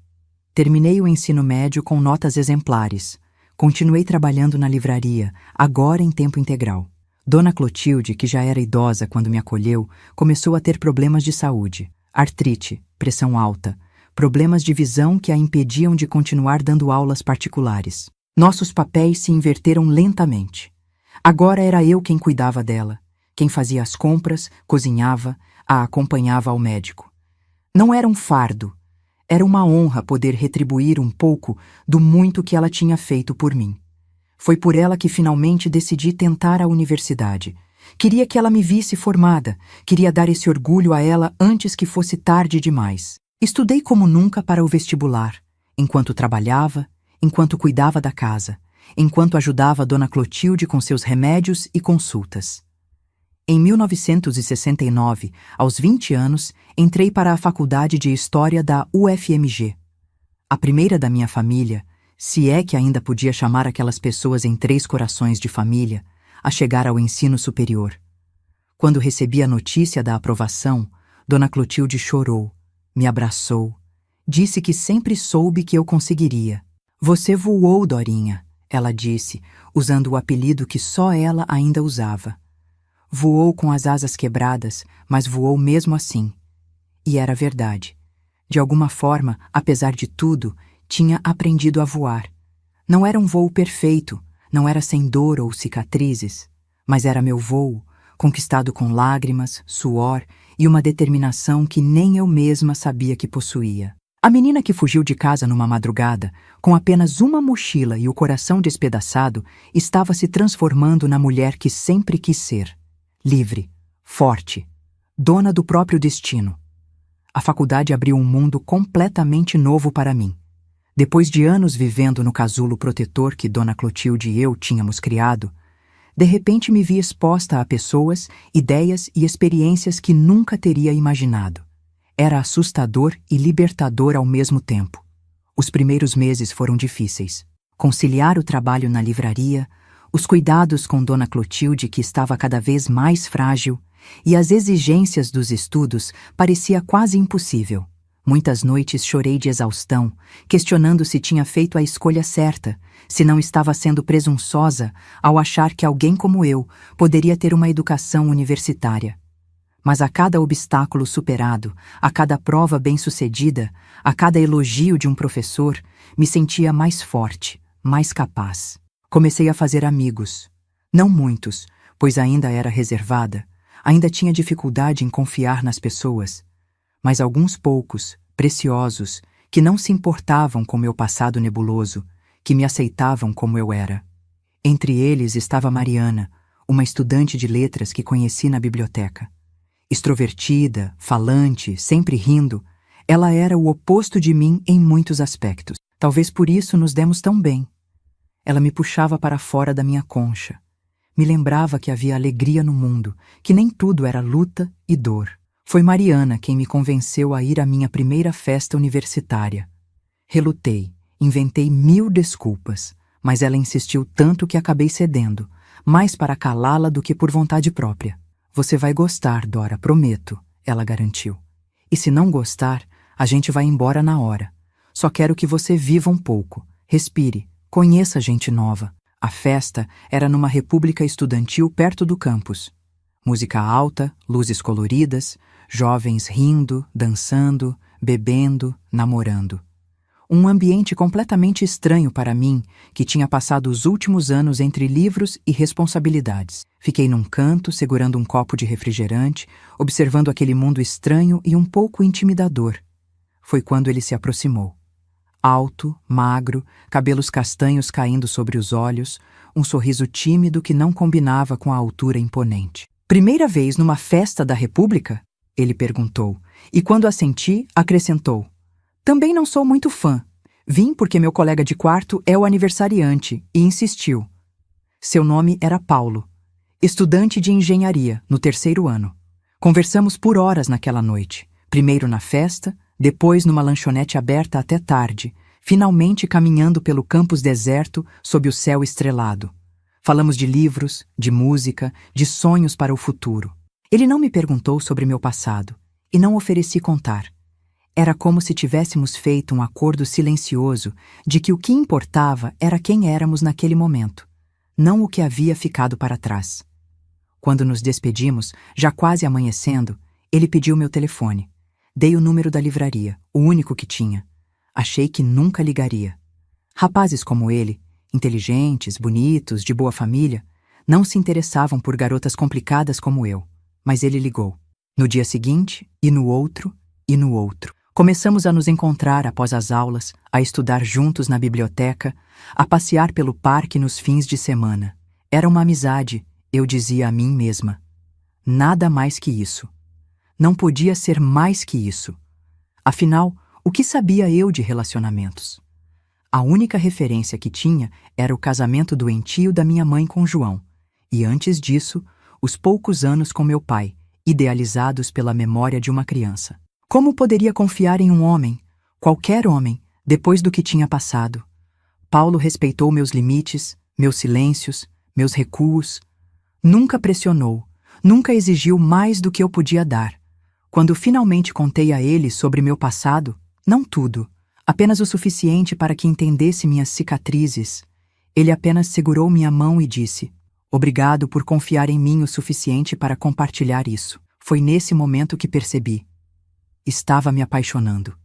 Speaker 1: Terminei o ensino médio com notas exemplares. Continuei trabalhando na livraria, agora em tempo integral. Dona Clotilde, que já era idosa quando me acolheu, começou a ter problemas de saúde. Artrite, pressão alta, problemas de visão que a impediam de continuar dando aulas particulares. Nossos papéis se inverteram lentamente. Agora era eu quem cuidava dela, quem fazia as compras, cozinhava, a acompanhava ao médico. Não era um fardo, era uma honra poder retribuir um pouco do muito que ela tinha feito por mim. Foi por ela que finalmente decidi tentar a universidade. Queria que ela me visse formada, queria dar esse orgulho a ela antes que fosse tarde demais. Estudei como nunca para o vestibular, enquanto trabalhava, enquanto cuidava da casa, enquanto ajudava Dona Clotilde com seus remédios e consultas. Em 1969, aos 20 anos, entrei para a Faculdade de História da UFMG. A primeira da minha família, se é que ainda podia chamar aquelas pessoas em 3 corações de família, a chegar ao ensino superior. Quando recebi a notícia da aprovação, Dona Clotilde chorou, me abraçou, disse que sempre soube que eu conseguiria. "Você voou, Dorinha", ela disse, usando o apelido que só ela ainda usava. Voou com as asas quebradas, mas voou mesmo assim. E era verdade. De alguma forma, apesar de tudo, tinha aprendido a voar. Não era um voo perfeito, não era sem dor ou cicatrizes, mas era meu voo, conquistado com lágrimas, suor e uma determinação que nem eu mesma sabia que possuía. A menina que fugiu de casa numa madrugada, com apenas uma mochila e o coração despedaçado, estava se transformando na mulher que sempre quis ser. Livre, forte, dona do próprio destino. A faculdade abriu um mundo completamente novo para mim. Depois de anos vivendo no casulo protetor que Dona Clotilde e eu tínhamos criado, de repente me vi exposta a pessoas, ideias e experiências que nunca teria imaginado. Era assustador e libertador ao mesmo tempo. Os primeiros meses foram difíceis. Conciliar o trabalho na livraria, os cuidados com Dona Clotilde, que estava cada vez mais frágil, e as exigências dos estudos parecia quase impossível. Muitas noites chorei de exaustão, questionando se tinha feito a escolha certa, se não estava sendo presunçosa ao achar que alguém como eu poderia ter uma educação universitária. Mas a cada obstáculo superado, a cada prova bem-sucedida, a cada elogio de um professor, me sentia mais forte, mais capaz. Comecei a fazer amigos. Não muitos, pois ainda era reservada, ainda tinha dificuldade em confiar nas pessoas, mas alguns poucos, preciosos, que não se importavam com meu passado nebuloso, que me aceitavam como eu era. Entre eles estava Mariana, uma estudante de letras que conheci na biblioteca. Extrovertida, falante, sempre rindo, ela era o oposto de mim em muitos aspectos. Talvez por isso nos demos tão bem. Ela me puxava para fora da minha concha. Me lembrava que havia alegria no mundo, que nem tudo era luta e dor. Foi Mariana quem me convenceu a ir à minha primeira festa universitária. Relutei, inventei 1000 desculpas, mas ela insistiu tanto que acabei cedendo, mais para calá-la do que por vontade própria. "Você vai gostar, Dora, prometo", ela garantiu. "E se não gostar, a gente vai embora na hora. Só quero que você viva um pouco, respire, conheça gente nova." A festa era numa república estudantil perto do campus. Música alta, luzes coloridas, jovens rindo, dançando, bebendo, namorando. Um ambiente completamente estranho para mim, que tinha passado os últimos anos entre livros e responsabilidades. Fiquei num canto, segurando um copo de refrigerante, observando aquele mundo estranho e um pouco intimidador. Foi quando ele se aproximou. Alto, magro, cabelos castanhos caindo sobre os olhos, um sorriso tímido que não combinava com a altura imponente. "Primeira vez numa festa da República?" ele perguntou, e quando assenti, acrescentou: "Também não sou muito fã. Vim porque meu colega de quarto é o aniversariante", e insistiu. Seu nome era Paulo, estudante de engenharia, no 3º ano. Conversamos por horas naquela noite, primeiro na festa, depois numa lanchonete aberta até tarde, finalmente caminhando pelo campus deserto sob o céu estrelado. Falamos de livros, de música, de sonhos para o futuro. Ele não me perguntou sobre meu passado, e não ofereci contar. Era como se tivéssemos feito um acordo silencioso de que o que importava era quem éramos naquele momento, não o que havia ficado para trás. Quando nos despedimos, já quase amanhecendo, ele pediu meu telefone. Dei o número da livraria, o único que tinha. Achei que nunca ligaria. Rapazes como ele, inteligentes, bonitos, de boa família, não se interessavam por garotas complicadas como eu, mas ele ligou. No dia seguinte, e no outro, e no outro. Começamos a nos encontrar após as aulas, a estudar juntos na biblioteca, a passear pelo parque nos fins de semana. Era uma amizade, eu dizia a mim mesma. Nada mais que isso. Não podia ser mais que isso. Afinal, o que sabia eu de relacionamentos? A única referência que tinha era o casamento doentio da minha mãe com João, e antes disso, os poucos anos com meu pai, idealizados pela memória de uma criança. Como poderia confiar em um homem, qualquer homem, depois do que tinha passado? Paulo respeitou meus limites, meus silêncios, meus recuos. Nunca pressionou, nunca exigiu mais do que eu podia dar. Quando finalmente contei a ele sobre meu passado, não tudo, apenas o suficiente para que entendesse minhas cicatrizes, ele apenas segurou minha mão e disse: "Obrigado por confiar em mim o suficiente para compartilhar isso." Foi nesse momento que percebi. Estava me apaixonando.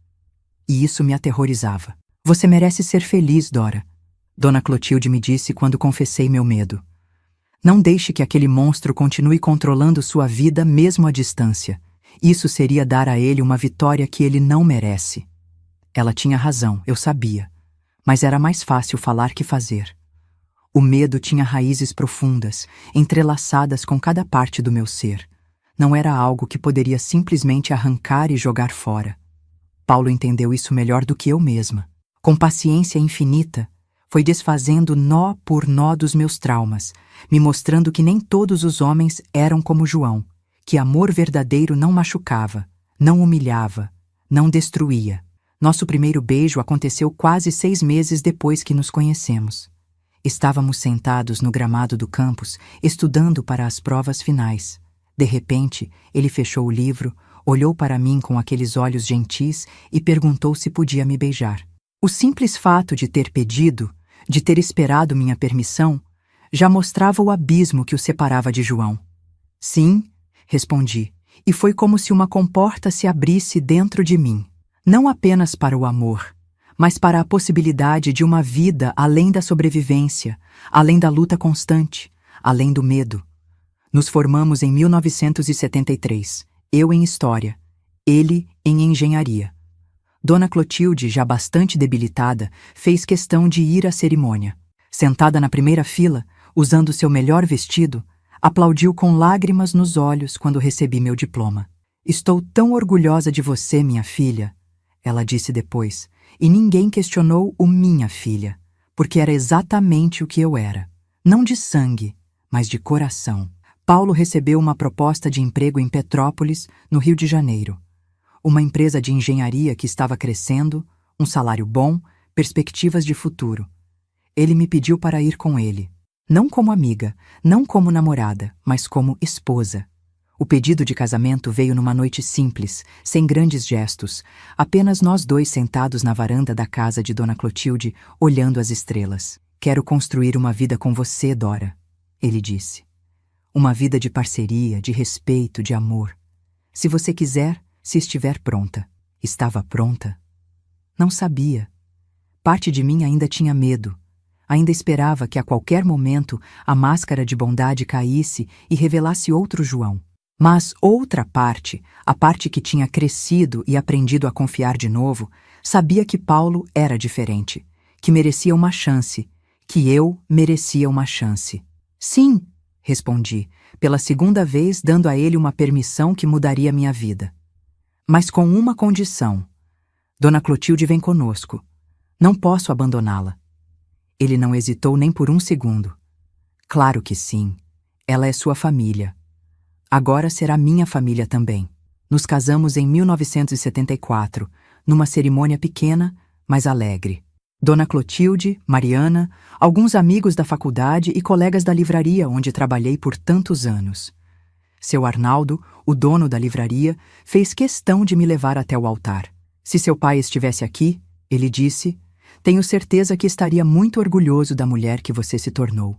Speaker 1: E isso me aterrorizava. "Você merece ser feliz, Dora", Dona Clotilde me disse quando confessei meu medo. "Não deixe que aquele monstro continue controlando sua vida mesmo à distância. Isso seria dar a ele uma vitória que ele não merece." Ela tinha razão, eu sabia. Mas era mais fácil falar que fazer. O medo tinha raízes profundas, entrelaçadas com cada parte do meu ser. Não era algo que poderia simplesmente arrancar e jogar fora. Paulo entendeu isso melhor do que eu mesma. Com paciência infinita, foi desfazendo nó por nó dos meus traumas, me mostrando que nem todos os homens eram como João, que amor verdadeiro não machucava, não humilhava, não destruía. Nosso primeiro beijo aconteceu quase 6 meses depois que nos conhecemos. Estávamos sentados no gramado do campus, estudando para as provas finais. De repente, ele fechou o livro, olhou para mim com aqueles olhos gentis e perguntou se podia me beijar. O simples fato de ter pedido, de ter esperado minha permissão, já mostrava o abismo que o separava de João. "Sim", respondi, e foi como se uma comporta se abrisse dentro de mim. Não apenas para o amor, mas para a possibilidade de uma vida além da sobrevivência, além da luta constante, além do medo. Nos formamos em 1973, eu em História, ele em Engenharia. Dona Clotilde, já bastante debilitada, fez questão de ir à cerimônia. Sentada na primeira fila, usando seu melhor vestido, aplaudiu com lágrimas nos olhos quando recebi meu diploma. "Estou tão orgulhosa de você, minha filha", ela disse depois, e ninguém questionou o minha filha, porque era exatamente o que eu era. Não de sangue, mas de coração. Paulo recebeu uma proposta de emprego em Petrópolis, no Rio de Janeiro. Uma empresa de engenharia que estava crescendo, um salário bom, perspectivas de futuro. Ele me pediu para ir com ele. Não como amiga, não como namorada, mas como esposa. O pedido de casamento veio numa noite simples, sem grandes gestos, apenas nós dois sentados na varanda da casa de Dona Clotilde, olhando as estrelas. "Quero construir uma vida com você, Dora", ele disse. "Uma vida de parceria, de respeito, de amor. Se você quiser, se estiver pronta." Estava pronta? Não sabia. Parte de mim ainda tinha medo. Ainda esperava que a qualquer momento a máscara de bondade caísse e revelasse outro João. Mas outra parte, a parte que tinha crescido e aprendido a confiar de novo, sabia que Paulo era diferente, que merecia uma chance, que eu merecia uma chance. "Sim", respondi, pela segunda vez dando a ele uma permissão que mudaria minha vida. "Mas com uma condição. Dona Clotilde vem conosco. Não posso abandoná-la." Ele não hesitou nem por um segundo. "Claro que sim. Ela é sua família. Agora será minha família também." Nos casamos em 1974, numa cerimônia pequena, mas alegre. Dona Clotilde, Mariana, alguns amigos da faculdade e colegas da livraria onde trabalhei por tantos anos. Seu Arnaldo, o dono da livraria, fez questão de me levar até o altar. Se seu pai estivesse aqui, ele disse, tenho certeza que estaria muito orgulhoso da mulher que você se tornou.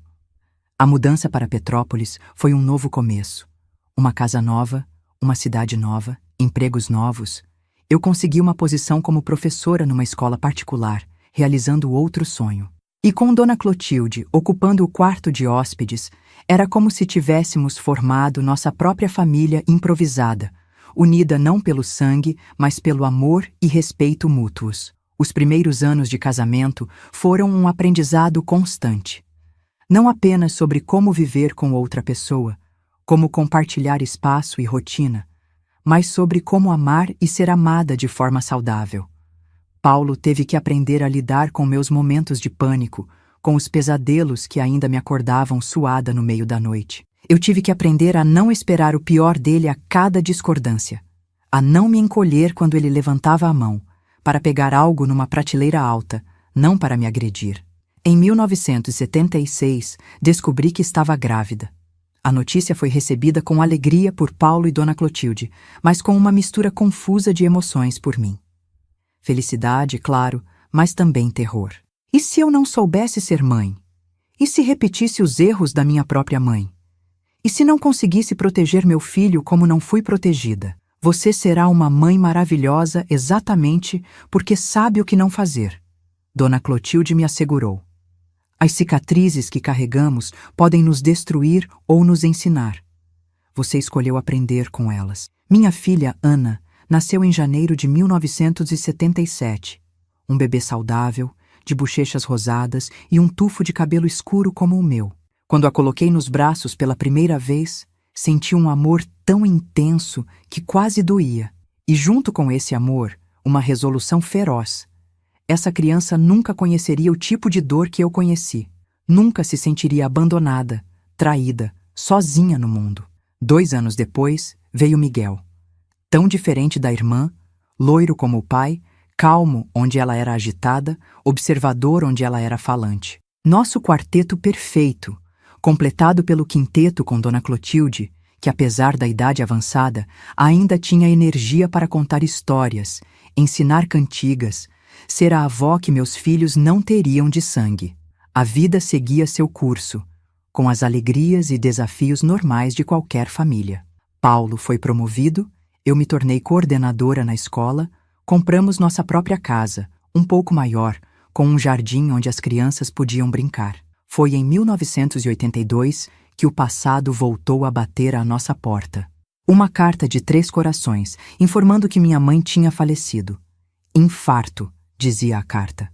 Speaker 1: A mudança para Petrópolis foi um novo começo. Uma casa nova, uma cidade nova, empregos novos. Eu consegui uma posição como professora numa escola particular, realizando outro sonho. E com Dona Clotilde ocupando o quarto de hóspedes, era como se tivéssemos formado nossa própria família improvisada, unida não pelo sangue, mas pelo amor e respeito mútuos. Os primeiros anos de casamento foram um aprendizado constante. Não apenas sobre como viver com outra pessoa, como compartilhar espaço e rotina, mas sobre como amar e ser amada de forma saudável. Paulo teve que aprender a lidar com meus momentos de pânico, com os pesadelos que ainda me acordavam suada no meio da noite. Eu tive que aprender a não esperar o pior dele a cada discordância, a não me encolher quando ele levantava a mão, para pegar algo numa prateleira alta, não para me agredir. Em 1976, descobri que estava grávida. A notícia foi recebida com alegria por Paulo e Dona Clotilde, mas com uma mistura confusa de emoções por mim. Felicidade, claro, mas também terror. E se eu não soubesse ser mãe? E se repetisse os erros da minha própria mãe? E se não conseguisse proteger meu filho como não fui protegida? Você será uma mãe maravilhosa exatamente porque sabe o que não fazer. Dona Clotilde me assegurou. As cicatrizes que carregamos podem nos destruir ou nos ensinar. Você escolheu aprender com elas. Minha filha, Ana, nasceu em janeiro de 1977. Um bebê saudável, de bochechas rosadas e um tufo de cabelo escuro como o meu. Quando a coloquei nos braços pela primeira vez, senti um amor tão intenso que quase doía. E junto com esse amor, uma resolução feroz. Essa criança nunca conheceria o tipo de dor que eu conheci. Nunca se sentiria abandonada, traída, sozinha no mundo. 2 anos depois, veio Miguel. Tão diferente da irmã, loiro como o pai, calmo onde ela era agitada, observador onde ela era falante. Nosso quarteto perfeito, completado pelo quinteto com Dona Clotilde, que apesar da idade avançada, ainda tinha energia para contar histórias, ensinar cantigas, ser a avó que meus filhos não teriam de sangue. A vida seguia seu curso, com as alegrias e desafios normais de qualquer família. Paulo foi promovido, eu me tornei coordenadora na escola, compramos nossa própria casa, um pouco maior, com um jardim onde as crianças podiam brincar. Foi em 1982 que o passado voltou a bater à nossa porta. Uma carta de 3 corações, informando que minha mãe tinha falecido. Infarto, dizia a carta.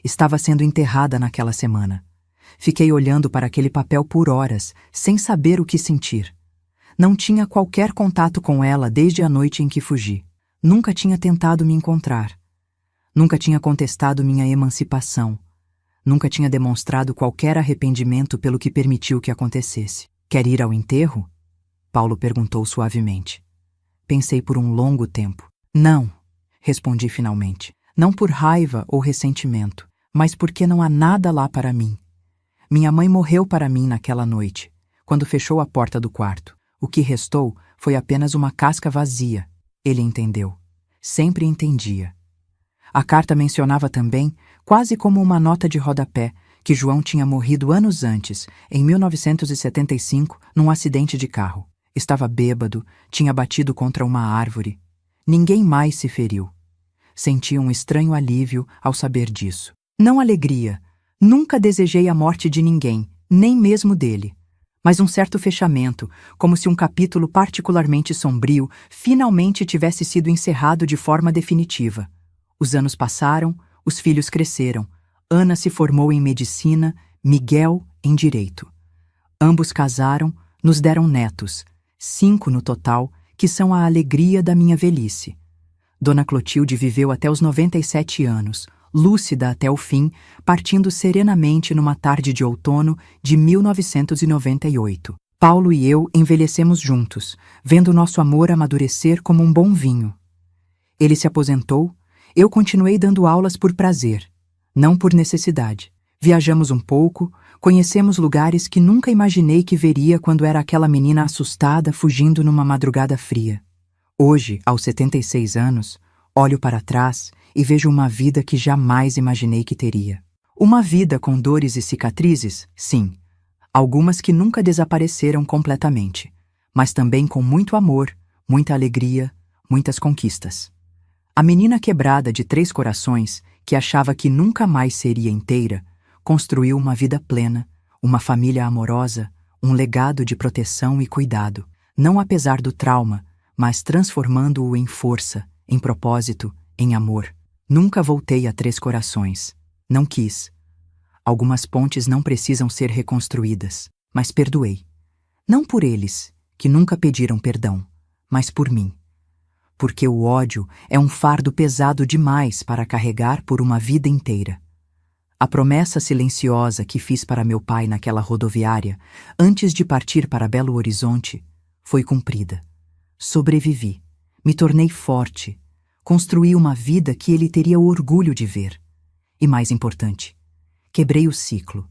Speaker 1: Estava sendo enterrada naquela semana. Fiquei olhando para aquele papel por horas, sem saber o que sentir. Não tinha qualquer contato com ela desde a noite em que fugi. Nunca tinha tentado me encontrar. Nunca tinha contestado minha emancipação. Nunca tinha demonstrado qualquer arrependimento pelo que permitiu que acontecesse. Quer ir ao enterro? Paulo perguntou suavemente. Pensei por um longo tempo. Não, respondi finalmente. Não por raiva ou ressentimento, mas porque não há nada lá para mim. Minha mãe morreu para mim naquela noite, quando fechou a porta do quarto. O que restou foi apenas uma casca vazia. Ele entendeu. Sempre entendia. A carta mencionava também, quase como uma nota de rodapé, que João tinha morrido anos antes, em 1975, num acidente de carro. Estava bêbado, tinha batido contra uma árvore. Ninguém mais se feriu. Senti um estranho alívio ao saber disso. Não alegria. Nunca desejei a morte de ninguém, nem mesmo dele. Mas um certo fechamento, como se um capítulo particularmente sombrio finalmente tivesse sido encerrado de forma definitiva. Os anos passaram, os filhos cresceram. Ana se formou em medicina, Miguel em direito. Ambos casaram, nos deram netos, 5 no total, que são a alegria da minha velhice. Dona Clotilde viveu até os 97 anos, lúcida até o fim, partindo serenamente numa tarde de outono de 1998. Paulo e eu envelhecemos juntos, vendo nosso amor amadurecer como um bom vinho. Ele se aposentou, eu continuei dando aulas por prazer. Não por necessidade. Viajamos um pouco, conhecemos lugares que nunca imaginei que veria quando era aquela menina assustada fugindo numa madrugada fria. Hoje, aos 76 anos, olho para trás e vejo uma vida que jamais imaginei que teria. Uma vida com dores e cicatrizes, sim. Algumas que nunca desapareceram completamente, mas também com muito amor, muita alegria, muitas conquistas. A menina quebrada de 3 corações, que achava que nunca mais seria inteira, construiu uma vida plena, uma família amorosa, um legado de proteção e cuidado, não apesar do trauma, mas transformando-o em força, em propósito, em amor. Nunca voltei a 3 corações. Não quis. Algumas pontes não precisam ser reconstruídas, mas perdoei. Não por eles, que nunca pediram perdão, mas por mim. Porque o ódio é um fardo pesado demais para carregar por uma vida inteira. A promessa silenciosa que fiz para meu pai naquela rodoviária, antes de partir para Belo Horizonte, foi cumprida. Sobrevivi, me tornei forte, construí uma vida que ele teria orgulho de ver. E mais importante, quebrei o ciclo.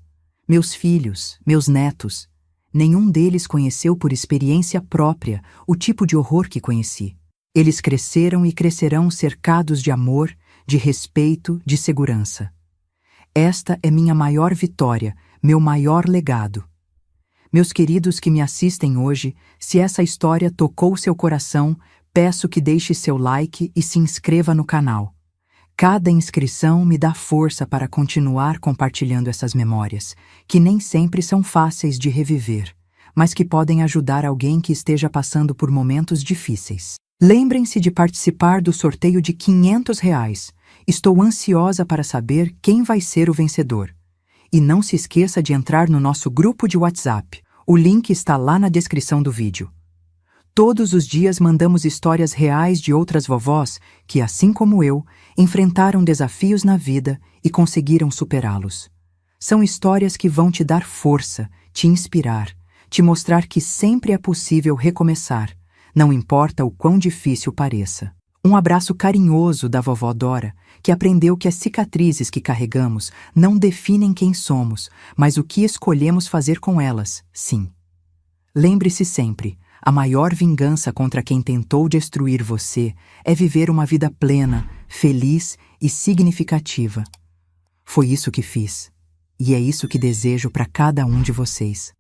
Speaker 1: Meus filhos, meus netos, nenhum deles conheceu por experiência própria o tipo de horror que conheci. Eles cresceram e crescerão cercados de amor, de respeito, de segurança. Esta é minha maior vitória, meu maior legado. Meus queridos que me assistem hoje, se essa história tocou seu coração, peço que deixe seu like e se inscreva no canal. Cada inscrição me dá força para continuar compartilhando essas memórias, que nem sempre são fáceis de reviver, mas que podem ajudar alguém que esteja passando por momentos difíceis. Lembrem-se de participar do sorteio de R$ 500. Estou ansiosa para saber quem vai ser o vencedor. E não se esqueça de entrar no nosso grupo de WhatsApp. O link está lá na descrição do vídeo. Todos os dias mandamos histórias reais de outras vovós que, assim como eu, enfrentaram desafios na vida e conseguiram superá-los. São histórias que vão te dar força, te inspirar, te mostrar que sempre é possível recomeçar, não importa o quão difícil pareça. Um abraço carinhoso da vovó Dora, que aprendeu que as cicatrizes que carregamos não definem quem somos, mas o que escolhemos fazer com elas, sim. Lembre-se sempre, a maior vingança contra quem tentou destruir você é viver uma vida plena, feliz e significativa. Foi isso que fiz, e é isso que desejo para cada um de vocês.